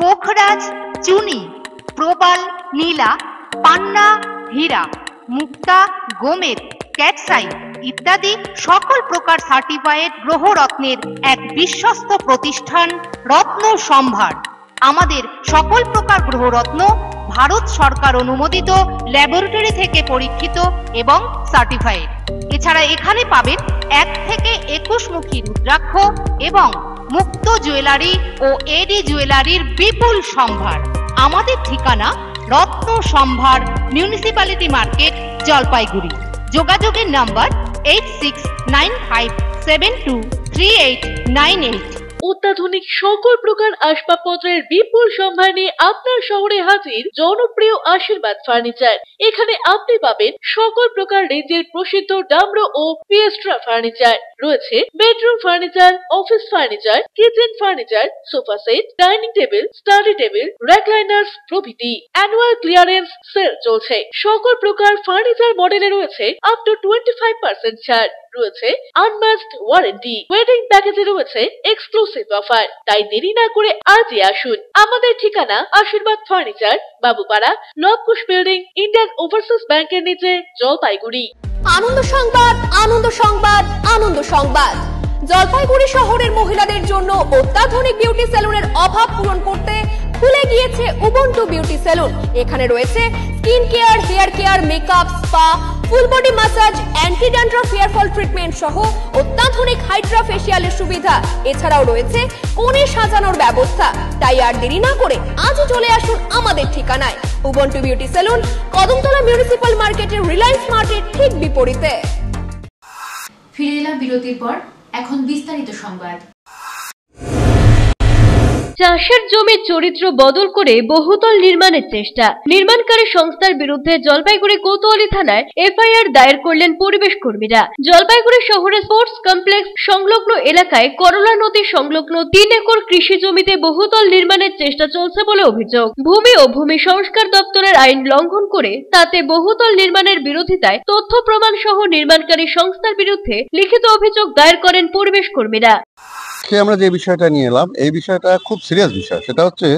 পোখরাজ চুনি, প্রবাল, নীলা, পান্না, হীরা, মুক্তা, গোমেদ, ক্যাটসাই ইত্যাদি সকল প্রকার সার্টিফাইড গ্রহরত্নের এক বিশ্বস্ত প্রতিষ্ঠান রত্ন সম্ভার। আমাদের সকল প্রকার গ্রহরত্ন ভারত সরকার অনুমোদিত ল্যাবরেটরি থেকে পরীক্ষিত এবং সার্টিফাইড। এছাড়া এখানে পাবেন 1 থেকে 21 মুখী রুদ্রাক্ষ এবং মুক্ত জুয়েলারি ও এডি জুয়েলারির বিপুল সম্ভার। আমাদের ঠিকানা রত্ন সম্ভার, মিউনিসিপ্যালিটি মার্কেট, জলপাইগুড়ি। যোগাযোগের নাম্বার 8695723898। অত্যাধুনিক সকল প্রকার আসবাবপত্রের বিপুল সম্ভার নিয়ে আপনার শহরে হাজির জনপ্রিয় আশীর্বাদ ফার্নিচার। এখানে আপনি পাবেন সকল প্রকার রেঞ্জের প্রসিদ্ধ ডামরো ও পিয়েস্ট্রা ফার্নিচার। রয়েছে bedroom furniture, office furniture, kitchen furniture, sofa set, dining table, study table, recliners প্রভৃতি। অ্যানুয়াল ক্লিয়ারেন্স সেল চলছে। সকল প্রকার ফার্নিচার মডেলে রয়েছে আপ টু 25% ছাড়। রয়েছে আনম্যাচড ওয়ারেন্টি। ওয়েডিং প্যাকেজে রয়েছে এক্সক্লুসিভ অফার। তাই দেরি না করে আজই আসুন। আমাদের ঠিকানা Ashirwad furniture, Babupara, Nabakush building, Indian Overseas ব্যাংকের নিচে, জলপাইগুড়ি। আনন্দ সংবাদ, আনন্দ সংবাদ, আনন্দ সংবাদ। জলপাইগুড়ি শহরের মহিলাদের জন্য অত্যাধুনিক বিউটি সেলুনের অভাব পূরণ করতে খুলে গিয়েছে উবুন্টু বিউটি সেলুন। এখানে রয়েছে skin care, hair care, makeup, spa, full body massage, anti dandruff hair fall treatment সহ অত্যাধুনিক হাইড্রা ফেশিয়ালের সুবিধা। এছাড়াও রয়েছে কোণে সাজানোর ব্যবস্থা। তাই আর দেরি না করে আজই চলে আসুন আমাদের ঠিকানায়। Ubuntu beauty salon, Kadamtala municipal মার্কেটের রিলায়েন্স মার্টের ঠিক বিপরীতে। ফিরে এলাম বিরতির পর, এখন বিস্তারিত সংবাদ। চাষের জমির চরিত্র বদল করে বহুতল নির্মাণের চেষ্টা। নির্মাণকারী সংস্থার বিরুদ্ধে জলপাইগুড়ি কোতোয়ালি থানায় এফআইআর দায়ের করলেন পরিবেশ কর্মীরা। জলপাইগুড়ি শহরের স্পোর্টস কমপ্লেক্স সংলগ্ন এলাকায় করলা নদী সংলগ্ন 3 একর কৃষি জমিতে বহুতল নির্মাণের চেষ্টা চলছে বলে অভিযোগ। ভূমি ও ভূমি সংস্কার দপ্তরের আইন লঙ্ঘন করে তাতে বহুতল নির্মাণের বিরোধিতায় তথ্য প্রমাণ সহ নির্মাণকারী সংস্থার বিরুদ্ধে লিখিত অভিযোগ দায়ের করেন পরিবেশ কর্মীরা। আমরা যে বিষয়টা নিয়ে এলাম, এই বিষয়টা খুব সিরিয়াস বিষয়। সেটা হচ্ছে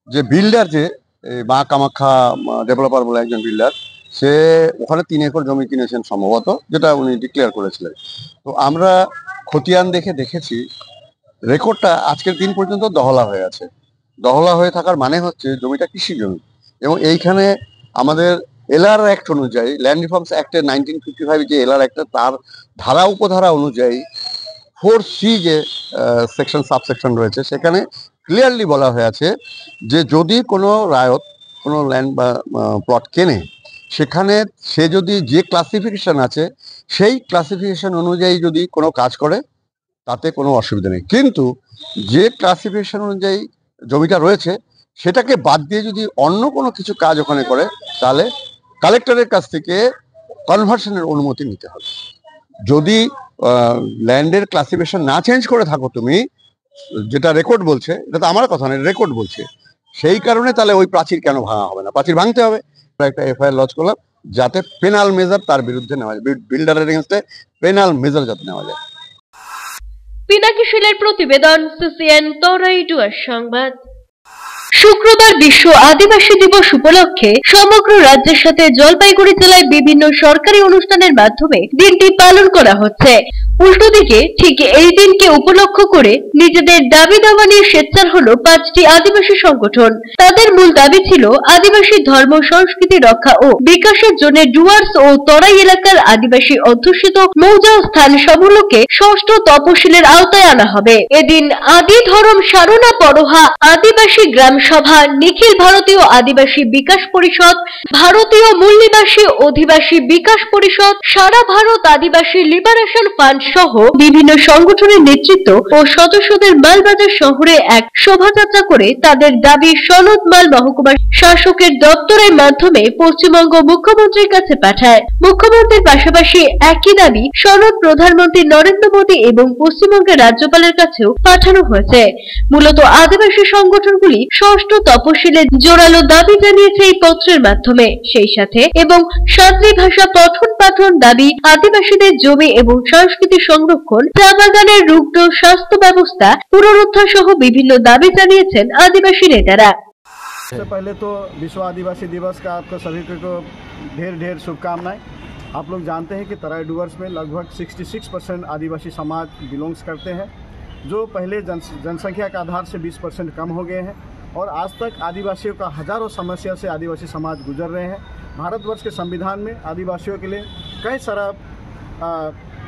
যে বিল্ডার, যে মা কামাখ্যা ডেভেলপার বলে একজন বিল্ডার, সে ওখানে 3 একর জমি কিনেছেন সম্ভবত, যেটা উনি ডিক্লেয়ার করেছিলেন। তো আমরা খতিয়ান দেখেছি রেকর্ডটা আজকের দিন পর্যন্ত দহলা হয়ে আছে। দহলা হয়ে থাকার মানে হচ্ছে জমিটা কৃষি জমি, এবং এইখানে আমাদের এলআর অ্যাক্ট অনুযায়ী, ল্যান্ড রিফর্মস অ্যাক্টের 1955 যে এলআর অ্যাক্ট, তার ধারা উপধারা অনুযায়ী 4C যে সেকশন সাবসেকশন রয়েছে, সেখানে ক্লিয়ারলি বলা হয়ে আছে যে যদি কোনো রায়ত কোনো ল্যান্ড বা প্লট কেনে, সেখানে সে যদি যে ক্লাসিফিকেশন আছে সেই ক্লাসিফিকেশন অনুযায়ী যদি কোনো কাজ করে তাতে কোনো অসুবিধা নেই। কিন্তু যে ক্লাসিফিকেশন অনুযায়ী জমিটা রয়েছে সেটাকে বাদ দিয়ে যদি অন্য কোনো কিছু কাজ ওখানে করে, তাহলে কালেক্টরের কাছ থেকে কনভার্সনের অনুমতি নিতে হবে। যদি ল্যান্ডের ক্লাসিফিকেশন না চেঞ্জ করে থাকো তুমি, যেটা রেকর্ড বলছে, এটা তো আমার কথা নয়, রেকর্ড বলছে, সেই কারণে তাহলে ওই প্রাচীর কেন ভাঙা হবে না? প্রাচীর ভাঙতে হবে। একটা এফআইআর লজ করলাম, যাতে পেনাল মেজার তার বিরুদ্ধে নেওয়া যায়, বিল্ডারের এগেইনস্টে পেনাল মেজার যাতে নেওয়া যায়। পিনাকি শীলের প্রতিবেদন, সিসিএন তরাই ডুয়ার্স সংবাদ। শুক্রবার বিশ্ব আদিবাসী দিবস উপলক্ষে সমগ্র রাজ্যের সাথে জলপাইগুড়ি জেলায় বিভিন্ন সরকারি অনুষ্ঠানের মাধ্যমে দিনটি পালন করা হচ্ছে। উল্টোদিকে ঠিক এই দিনকে উপলক্ষ করে নিজেদের দাবি দাওয়া নিয়ে সোচ্চার হলো 5টি আদিবাসী সংগঠন। তাদের মূল দাবি ছিল আদিবাসী ধর্ম সংস্কৃতি রক্ষা ও বিকাশের জন্য ডুয়ার্স ও তরাই এলাকার আদিবাসী অধ্যুষিত মৌজা স্থান সমূহকে ষষ্ঠ তপশিলের আওতায় আনা হবে। এদিন আদি ধরম সারনা পরোহা আদিবাসী গ্রাম সভা, নিখিল ভারতীয় আদিবাসী বিকাশ পরিষদ, ভারতীয় মূল নিবাসী অধিবাসী বিকাশ পরিষদ, সারা ভারত আদিবাসী লিবারেশন ফান্ড সহ বিভিন্ন সংগঠনের নেতৃত্ব ও সদস্যদের মালবাজার শহরে এক শোভাযাত্রা করে তাদের দাবি সনদ মাল মহকুমা শাসকের দপ্তরের মাধ্যমে পশ্চিমবঙ্গ মুখ্যমন্ত্রীর কাছে পাঠায়। মুখ্যমন্ত্রীর পাশাপাশি একই দাবি সনদ প্রধানমন্ত্রী নরেন্দ্র মোদী এবং পশ্চিমবঙ্গের রাজ্যপালের কাছেও পাঠানো হয়েছে। মূলত আদিবাসী সংগঠনগুলি ষষ্ঠ তপশিলে জোরালো দাবি জানিয়েছে এই পত্রের মাধ্যমে। সেই সাথে এবং সাঁওতালি ভাষা পঠন পাঠন দাবি, আদিবাসীদের জমি এবং সংস্কৃতি সংরক্ষণ, চা বাগানের রুগ্ন স্বাস্থ্য ব্যবস্থা পুনরুদ্ধার সহ বিভিন্ন দাবি জানিয়েছেন আদিবাসী নেতারা। सबसे पहले तो विश्व आदिवासी दिवस का आपको सभी को ढेर ढेर शुभकामनाएं। आप लोग जानते हैं कि तराई डुवर्स में लगभग 66% आदिवासी समाज बिलोंग्स करते हैं, जो पहले जनसंख्या के आधार से 20% कम हो गए हैं और आज तक आदिवासियों का हजारों समस्या से आदिवासी समाज गुजर रहे हैं। भारतवर्ष के संविधान में आदिवासियों के लिए कई सारा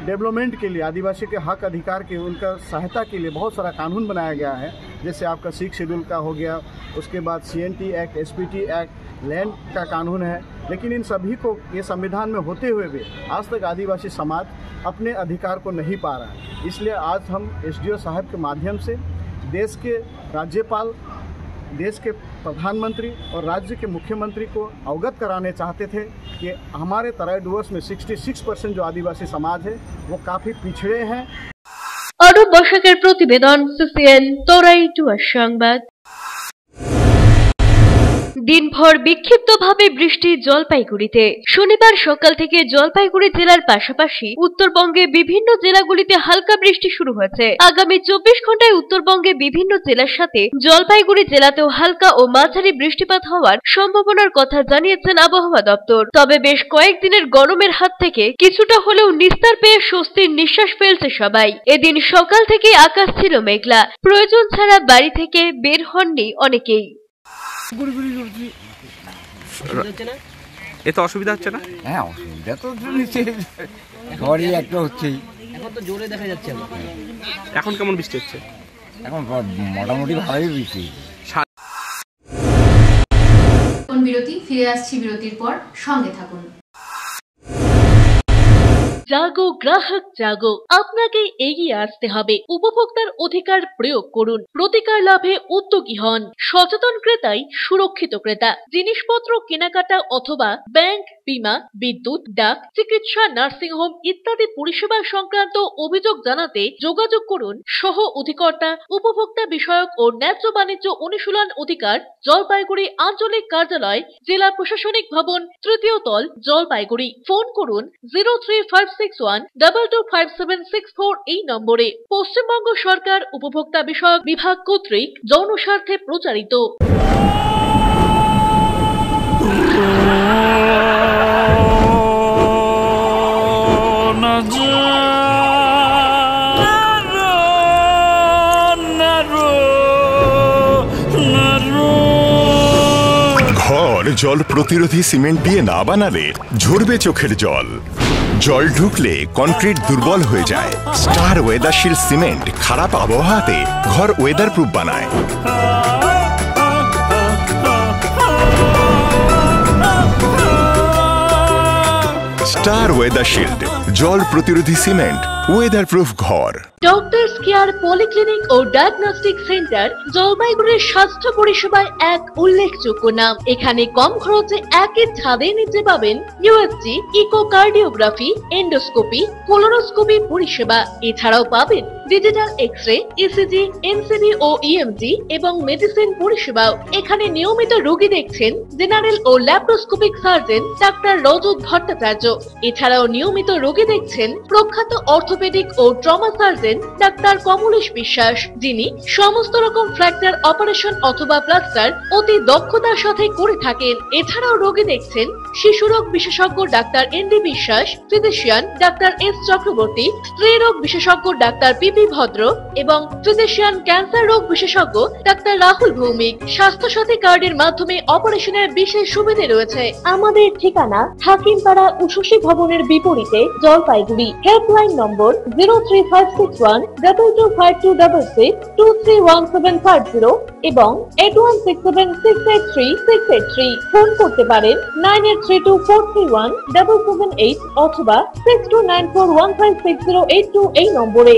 डेवलपमेंट के लिए, आदिवासी के हक अधिकार के उनका सहायता के लिए बहुत सारा कानून बनाया गया है। जैसे आपका 6 शेड्यूल का हो गया, उसके बाद CNT act, SPT act, land का कानून है। लेकिन इन सभी को ये संविधान में होते हुए भी आज तक आदिवासी समाज अपने अधिकार को नहीं पा रहा है। इसलिए आज हम SDO साहब के माध्यम से देश के राज्यपाल, देश के प्रधानमंत्री और राज्य के मुख्यमंत्री को अवगत कराने चाहते थे कि हमारे तराई डुवर्स में 66% जो आदिवासी समाज है वो काफ़ी पिछड़े हैं। অরূপ বসাকের প্রতিবেদন, সিসিএন তরাই ডুয়ার্স সংবাদ। দিনভর বিক্ষিপ্তভাবে বৃষ্টি জলপাইগুড়িতে। শনিবার সকাল থেকে জলপাইগুড়ি জেলার পাশাপাশি উত্তরবঙ্গে বিভিন্ন জেলাগুলিতে হালকা বৃষ্টি শুরু হয়েছে। আগামী 24 ঘন্টায় উত্তরবঙ্গে বিভিন্ন জেলার সাথে জলপাইগুড়ি জেলাতেও হালকা ও মাঝারি বৃষ্টিপাত হওয়ার সম্ভাবনার কথা জানিয়েছেন আবহাওয়া দপ্তর। তবে বেশ কয়েকদিনের গরমের হাত থেকে কিছুটা হলেও নিস্তার পেয়ে স্বস্তির নিঃশ্বাস ফেলছে সবাই। এদিন সকাল থেকে আকাশ ছিল মেঘলা, প্রয়োজন ছাড়া বাড়ি থেকে বের হননি অনেকেই। এতে অসুবিধা হচ্ছে না? হ্যাঁ, অসুবিধা তো সবারই একটা হচ্ছেই। এখন তো জোরে দেখা যাচ্ছে। এখন কেমন বৃষ্টি হচ্ছে? এখন মোটামুটি ভালোই বৃষ্টি। বিরতি, ফিরে আসছি বিরতির পর, সঙ্গে থাকুন। জাগো গ্রাহক জাগো, আপনাকে এগিয়ে আসতে হবে। উপভোক্তার অধিকার প্রয়োগ করুন, প্রতিকার লাভে উদ্যোগী হন। সচেতন ক্রেতাই সুরক্ষিত ক্রেতা। জিনিসপত্র কেনাকাটা অথবা ব্যাংক, বীমা, বিদ্যুৎ, ডাক, চিকিৎসা, নার্সিংহোম ইত্যাদি পরিষেবা সংক্রান্ত অভিযোগ জানাতে যোগাযোগ করুন সহ অধিকর্তা, উপভোক্তা বিষয়ক ও ন্যায্য বাণিজ্য অনুশীলন অধিকার, জলপাইগুড়ি আঞ্চলিক কার্যালয়, জেলা প্রশাসনিক ভবন, 3য় তল, জলপাইগুড়ি। ফোন করুন 03561225764 এই নম্বরে। পশ্চিমবঙ্গ সরকার উপভোক্তা বিষয়ক বিভাগ কর্তৃক জনস্বার্থে প্রচারিত। ঘর জল প্রতিরোধী সিমেন্ট দিয়ে না বানালে ঝরবে চোখের জল। জল ঢুকলে কনক্রিট দুর্বল হয়ে যায়। স্টার ওয়েদারশিল্ড সিমেন্ট খারাপ আবহাওয়াতে ঘর ওয়েদার প্রুফ বানায়। স্টার ওয়েদারশিল্ড জল প্রতিরোধী সিমেন্ট ওয়েদারপ্রুফ ঘর। ডক্টরস কেয়ার পলিক্লিনিক ও ডায়াগনস্টিক সেন্টার জলপাইগুড়ির স্বাস্থ্য পরিষেবায় এক উল্লেখযোগ্য নাম। এখানে কম খরচে একই ছাদের নিচে পাবেন ইউএসজি, ইকোকার্ডিওগ্রাফি, এন্ডোস্কোপি, কোলোনোস্কোপি পরিষেবা। এছাড়াও পাবেন ডিজিটাল এক্স-রে, ইসিজি, এনসিবি ও ইএমজি এবং মেডিসিন পরিষেবাও। এখানে নিয়মিত রোগী দেখছেন জেনারেল ও ল্যাপ্রোস্কোপিক সার্জন ডাক্তার রজত ভট্টাচার্য। এছাড়াও নিয়মিত রোগী দেখছেন প্রখ্যাত অর্থোপেডিক ও ট্রমা সার্জন ডাক্তার কমলেশ বিশ্বাস, যিনি সমস্ত রকম ফ্র্যাকচার অপারেশন অথবা প্লাস্টার অতি দক্ষতার সাথে করে থাকেন। এছাড়াও রোগী দেখছেন শিশুরোগ বিশেষজ্ঞ ডাক্তার এনডি বিশ্বাস, ফিজিশিয়ান ডাক্তার এস চক্রবর্তী, স্ত্রী রোগ বিশেষজ্ঞ ডাক্তার পিপি ভদ্র এবং ফিজিশিয়ান ক্যান্সার রোগ বিশেষজ্ঞ ডাক্তার রাহুল ভৌমিক। স্বাস্থ্য সাথী কার্ডের মাধ্যমে অপারেশনের বিশেষ সুবিধা রয়েছে। আমাদের ঠিকানা হাকিমপাড়া উষসী ভবনের বিপরীতে জলপাইগুড়ি। হেল্পলাইন নম্বর 03561225266, 231750 এবং 8167683683। ফোন করতে পারেন 9832431778 অথবা 6294156082 এই নম্বরে।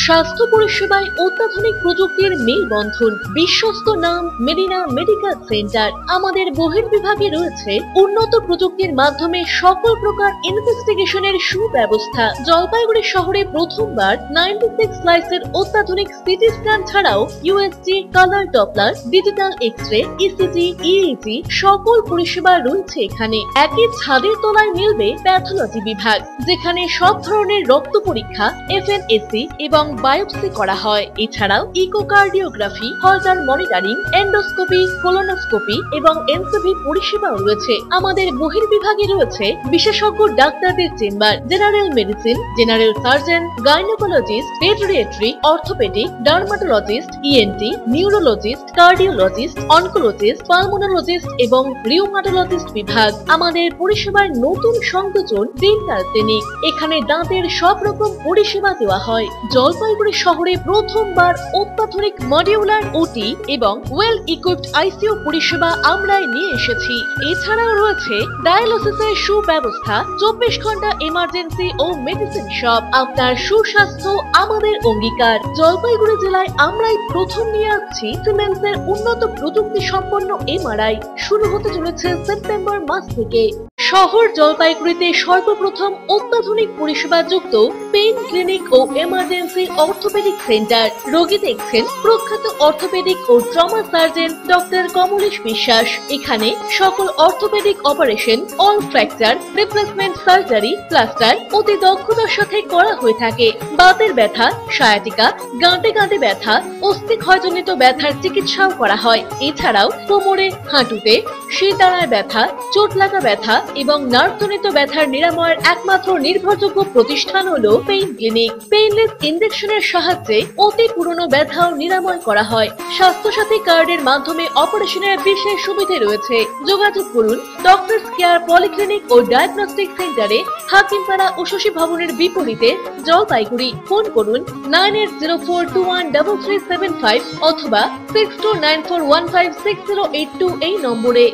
স্বাস্থ্য পরিষেবায় অত্যাধুনিক প্রযুক্তির মেলবন্ধন, বিশ্বস্ত নাম মেডিনা মেডিকেল সেন্টার। আমাদের বহির্বিভাগে রয়েছে উন্নত প্রযুক্তির মাধ্যমে সকল প্রকার ইনভেস্টিগেশনের সুব্যবস্থা। জলপাইগুড়ি শহরে প্রথমবার 96 স্লাইসের অত্যাধুনিক সিটি স্ক্যান ছাড়াও USG, colour doppler, digital X ray, ECG, EEG সকল পরিষেবা রয়েছে এখানে। একই ছাদের তলায় মিলবে প্যাথোলজি বিভাগ, যেখানে সব ধরনের রক্ত পরীক্ষা, এফএনএসি এবং বায়োপসি করা হয়। এছাড়াও ইকোকার্ডিওগ্রাফি, হলটার মনিটরিং, এন্ডোস্কোপি, কোলোনোস্কোপি এবং এনসিবি পরিষেবাও রয়েছে। আমাদের বহির্বিভাগে রয়েছে বিশেষজ্ঞ ডাক্তারদের chamber, general medicine, general surgeon, gynaecologist, paediatric, orthopaedic, dermatologist, ENT, neurologist, cardiologist, oncologist, pulmonologist এবং রিউমাটোলজিস্ট বিভাগ। আমাদের পরিষেবার নতুন সংযোজন ডেন্টাল ক্লিনিক। এখানে দাঁতের সব রকম পরিষেবা দেওয়া হয়। জলপাইগুড়ি শহরে প্রথমবার অত্যাধুনিক মডিউলার ওটি এবং ওয়েল ইকুইপড আইসিইউ পরিষেবা আমরাই নিয়ে এসেছি। এছাড়াও রয়েছে ডায়ালিসিসের সুব্যবস্থা, 24 ঘন্টা এমার্জেন্সি ও মেডিসিন শপ। আপনার সুস্বাস্থ্য আমাদের অঙ্গীকার। জলপাইগুড়ি জেলায় আমরাই প্রথম নিয়ে আসছি সিমেন্সের উন্নত প্রযুক্তি সম্পন্ন এমআরআই। শুরু হতে চলেছে সেপ্টেম্বর মাস থেকে। শহর জলপাইগুড়িতে সর্বপ্রথম অত্যাধুনিক পরিষেবা যুক্ত পেইন ক্লিনিক ও এমার্জেন্সি অর্থোপেডিক সেন্টার। রোগী দেখছেন প্রখ্যাত অর্থোপেডিক ও ট্রমা সার্জন ডক্টর কমলেশ বিশ্বাস। এখানে সকল orthopaedic operation, all fracture, replacement surgery, plaster অতি দক্ষতার সাথে করা হয়ে থাকে। বাতের ব্যথা, সায়াটিকা, গাঁটে গাঁটে ব্যথা, অস্থিক্ষয়জনিত ব্যথার চিকিৎসাও করা হয়। এছাড়াও কোমরে, হাঁটুতে, শিরদাঁড়ায় ব্যথা, চোট লাগা ব্যথা এবং নার্ভজনিত ব্যথার নিরাময়ের একমাত্র নির্ভরযোগ্য প্রতিষ্ঠান হলো পেইন ক্লিনিক। পেইনলেস ইনজেকশনের সাহায্যে অতি পুরনো ব্যথাও নিরাময় করা হয়। স্বাস্থ্যসাথী কার্ডের মাধ্যমে অপারেশনের বিশেষ সুবিধা রয়েছে। যোগাযোগ করুন ডক্টরস কেয়ার পলিক্লিনিক ও ডায়াগনস্টিক সেন্টারে, হাকিমপাড়া উষসী ভবনের বিপরীতে জলপাইগুড়ি। ফোন করুন 9804213375 অথবা 6294156082 এই নম্বরে।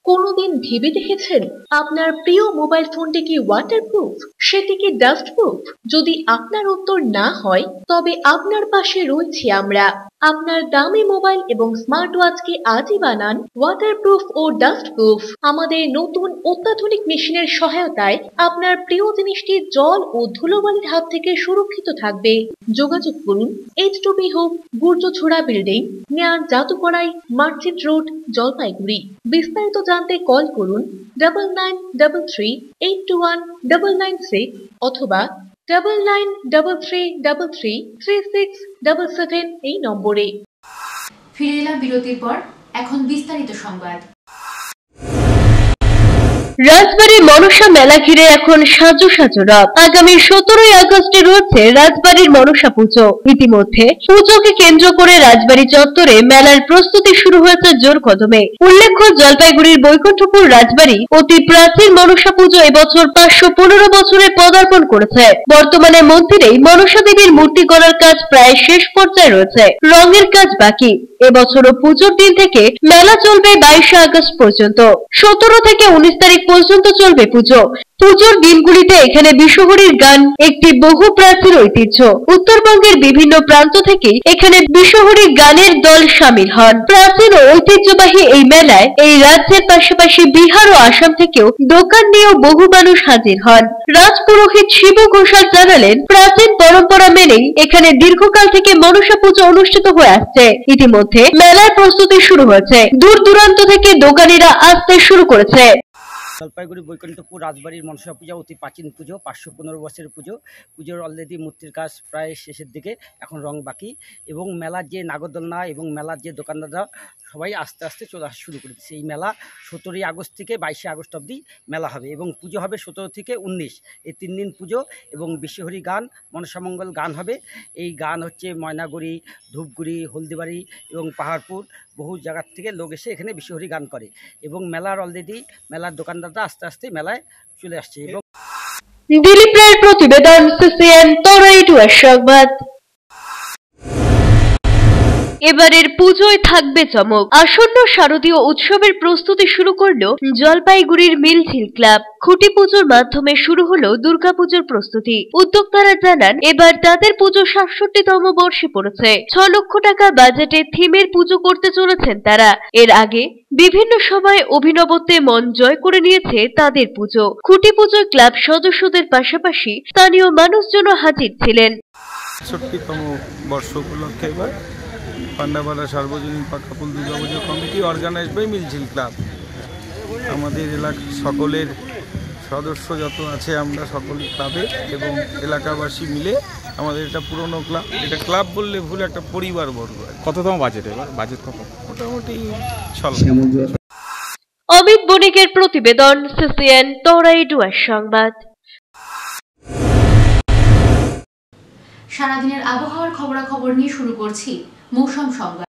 কোনদিন ভেবে দেখেছেন আপনার প্রিয় মোবাইল ফোনটি কি ওয়াটারপ্রুফ, সেটি কি ডাস্টপ্রুফ? যদি আপনার উত্তর না হয় তবে আপনার পাশে রয়েছি আমরা। আপনার দামি মোবাইল এবং স্মার্ট ওয়াচকে আজই বানান ওয়াটারপ্রুফ ও ডাস্টপ্রুফ। আমাদের নতুন অত্যাধুনিক মেশিনের সহায়তায় আপনার প্রিয় জিনিসটি জল ও ধুলোবালির হাত থেকে সুরক্ষিত থাকবে। যোগাযোগ করুন H2B home, Gurjachhara building, near Jadukorai, merchant road, Jalpaiguri. বিস্তারিত জানতে কল করুন 9933821996 অথবা 9933333677 এই নম্বরে। ফিরে এলাম বিরতির পর। এখন বিস্তারিত সংবাদ। রাজবাড়ী মনসা মেলা ঘিরে এখন সাজু সাজু রব। আগামী 17ই আগস্টে রয়েছে রাজবাড়ির মনসা পুজো। ইতিমধ্যে পুজোকে কেন্দ্র করে রাজবাড়ী চত্বরে মেলার প্রস্তুতি শুরু হয়েছে জোর কদমে। উল্লেখ্য, জলপাইগুড়ির বৈকুণ্ঠপুর রাজবাড়ি অতি প্রাচীন মনসা পুজো এবছর 515 বছরে পদার্পণ করেছে। বর্তমানে মন্দিরেই মনসা দেবীর মূর্তি গড়ার কাজ প্রায় শেষ পর্যায়ে রয়েছে, রঙের কাজ বাকি। এবছরও পুজোর দিন থেকে মেলা চলবে 22 আগস্ট পর্যন্ত। 17 থেকে 19 তারিখ পর্যন্ত চলবে পুজো। পুজোর দিনগুলিতে এখানে বিশ্বহরির গান একটি বহু প্রাচীন ঐতিহ্য। উত্তরবঙ্গের বিভিন্ন প্রান্ত থেকে এখানে বিশ্বহরির গানের দল সামিল হন। প্রাচীন ও ঐতিহ্যবাহী এই মেলায় এই রাজ্যের পাশাপাশি বিহার ও আসাম থেকেও দোকান নিয়েও বহু মানুষ হাজির হন। রাজপুরোহিত শিব ঘোষাল জানালেন, প্রাচীন পরম্পরা মেনেই এখানে দীর্ঘকাল থেকে মনসা পুজো অনুষ্ঠিত হয়ে আসছে। ইতিমধ্যে মেলার প্রস্তুতি শুরু হয়েছে, দূর দূরান্ত থেকে দোকানিরা আসতে শুরু করেছে। জলপাইগুড়ি বৈকুণ্ঠপুর রাজবাড়ির মনসা পূজা অতি প্রাচীন পুজো, 515 বছরের পুজো। পুজোর অলরেডি মূর্তির কাজ প্রায় শেষের দিকে, এখন রং বাকি। এবং মেলার যে নাগরদোলনা এবং মেলার যে দোকানদাররা সবাই আস্তে আস্তে চলে আসা শুরু করে দিচ্ছে। এই মেলা 17 আগস্ট থেকে 22 আগস্ট অবধি মেলা হবে এবং পুজো হবে 17 থেকে 19, এই 3 দিন পুজো। এবং বিশ্বহরি গান, মনসামঙ্গল গান হবে। এই গান হচ্ছে ময়নাগুড়ি, ধূপগুড়ি, হলদিবাড়ি এবং পাহাড়পুর বহু জায়গার থেকে লোক এসে এখানে বিশ্বহরি গান করে। এবং মেলার অলরেডি মেলার দোকানদাররা আস্তে আস্তে মেলায় চলে আসছে। এবং দিলীপ রায়ের প্রতিবেদন, সিসিএন তরাই সংবাদ। এবারের পুজোয় থাকবে চমক। আসন্ন শারদীয় উৎসবের প্রস্তুতি শুরু করলো জলপাইগুড়ির মিলঝিল ক্লাব। খুঁটি পুজোর মাধ্যমে শুরু হলো দুর্গাপুজোর প্রস্তুতি। উদ্যোক্তারা জানান, এবার তাদের পুজো ৬৭তম বর্ষে পড়েছে। ৬ লক্ষ টাকা বাজেটে থিমের পুজো করতে চলেছেন তারা। এর আগে বিভিন্ন সময় অভিনবত্বে মন জয় করে নিয়েছে তাদের পুজো। খুঁটি পুজোয় ক্লাব সদস্যদের পাশাপাশি স্থানীয় মানুষজনও হাজির ছিলেন। ৬৬তম বর্ষ উপলক্ষে এবার পান্ডাপাড়া সার্বজনীন পাকাপুল Durgapujo committee organise by Miljhil club. আমাদের এলাকার সকলের সদস্য যত আছে আমরা সকলেই ক্লাবে এবং এলাকাবাসী মিলে আমাদের এটা পুরনো ক্লাব। এটা ক্লাব বললে ভুল, একটা পরিবার বর্গ। কততম বাজেট এবার? বাজেট কত? মোটামুটি ৬ লাখ। অমিত বণিকের প্রতিবেদন, সিসিএন তরাই সংবাদ। সারাদিনের আবহাওয়ার খবরাখবর নিয়ে শুরু করছি মৌসুম সংবাদ।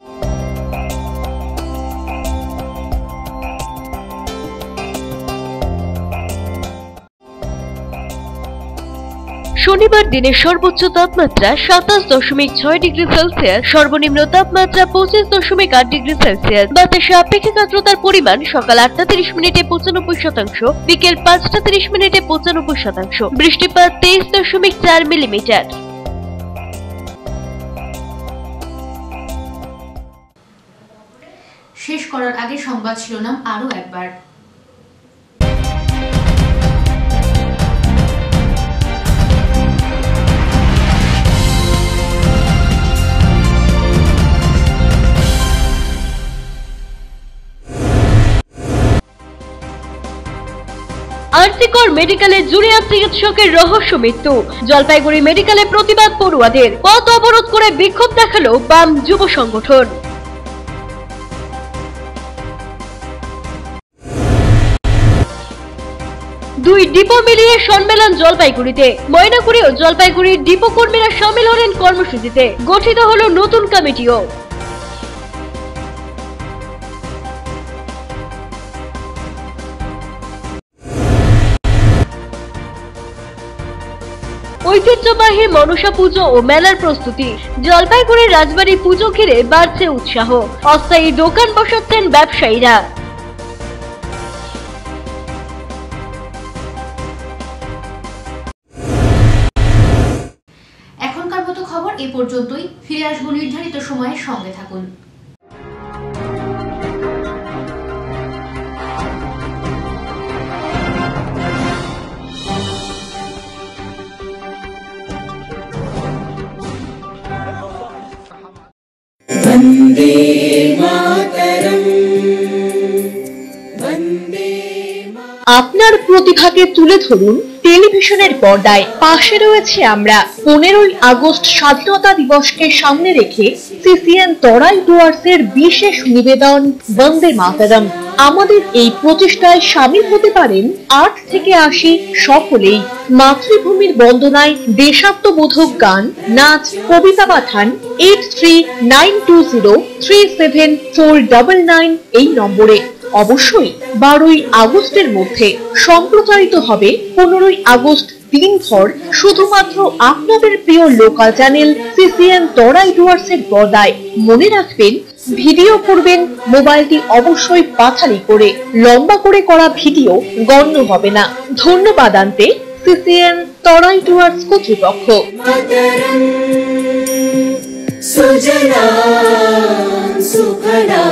শনিবার দিনের সর্বোচ্চ তাপমাত্রা ২৭.৬ ডিগ্রি সেলসিয়াস, সর্বনিম্ন তাপমাত্রা ২৫.৮ ডিগ্রি সেলসিয়াস। বাতাসে আপেক্ষিক আর্দ্রতার পরিমাণ সকাল ৮টা ৩০ মিনিটে ৯৫%, বিকেল ৫টা ৩০ মিনিটে ৯৫%। বৃষ্টিপাত ২৩.৪ মিলিমিটার। শেষ করার আগে সংবাদ শিরোনাম আরো একবার। আরসিকর মেডিকেলে জুনিয়র চিকিৎসকের রহস্য মৃত্যু। জলপাইগুড়ি মেডিকেলে প্রতিবাদ পড়ুয়াদের, পথ অবরোধ করে বিক্ষোভ দেখালো বাম যুব সংগঠন। দুই ডিপো মিলিয়ে সম্মেলন জলপাইগুড়িতে। ময়নাগুড়ি ও জলপাইগুড়ির ডিপো কর্মীরা সামিল হলেন কর্মসূচিতে। গঠিত হলো নতুন কমিটিও। ঐতিহ্যবাহী মনসা পুজো ও মেলার প্রস্তুতি। জলপাইগুড়ির রাজবাড়ি পুজো ঘিরে বাড়ছে উৎসাহ। অস্থায়ী দোকান বসাচ্ছেন ব্যবসায়ীরা। এখনকার মতো খবর এ পর্যন্তই। ফিরে আসবো নির্ধারিত সময়ের সঙ্গে থাকুন। वन्दे मातरम् वन्दे আপনার প্রতিভাকে তুলে ধরুন টেলিভিশনের পর্দায়। পাশে রয়েছে আমরা। 15ই আগস্ট স্বাধীনতা দিবসকে সামনে রেখে সিসিএন তরাই ডুয়ার্সের বিশেষ নিবেদন বন্দে মাতরম। আমাদের এই প্রচেষ্টায় সামিল হতে পারেন 8 থেকে 80 সকলেই। মাতৃভূমির বন্দনায় দেশাত্মবোধক গান, নাচ, কবিতা পাঠান 8392037499 এই নম্বরে। অবশ্যই 12ই আগস্টের মধ্যে। সম্প্রচারিত হবে 15ই আগস্ট দিনভর শুধুমাত্র আপনাদের প্রিয় লোকাল চ্যানেল সিসিএন তরাই ডুয়ার্সের পর্দায়। মনে রাখবেন ভিডিও করবেন মোবাইলটি অবশ্যই পাথারি করে, লম্বা করে করা ভিডিও গণ্য হবে না। ধন্যবাদ আনতে সিসিএন তরাই টুয়ার্স কর্তৃপক্ষ। সুজলাং সুফলাং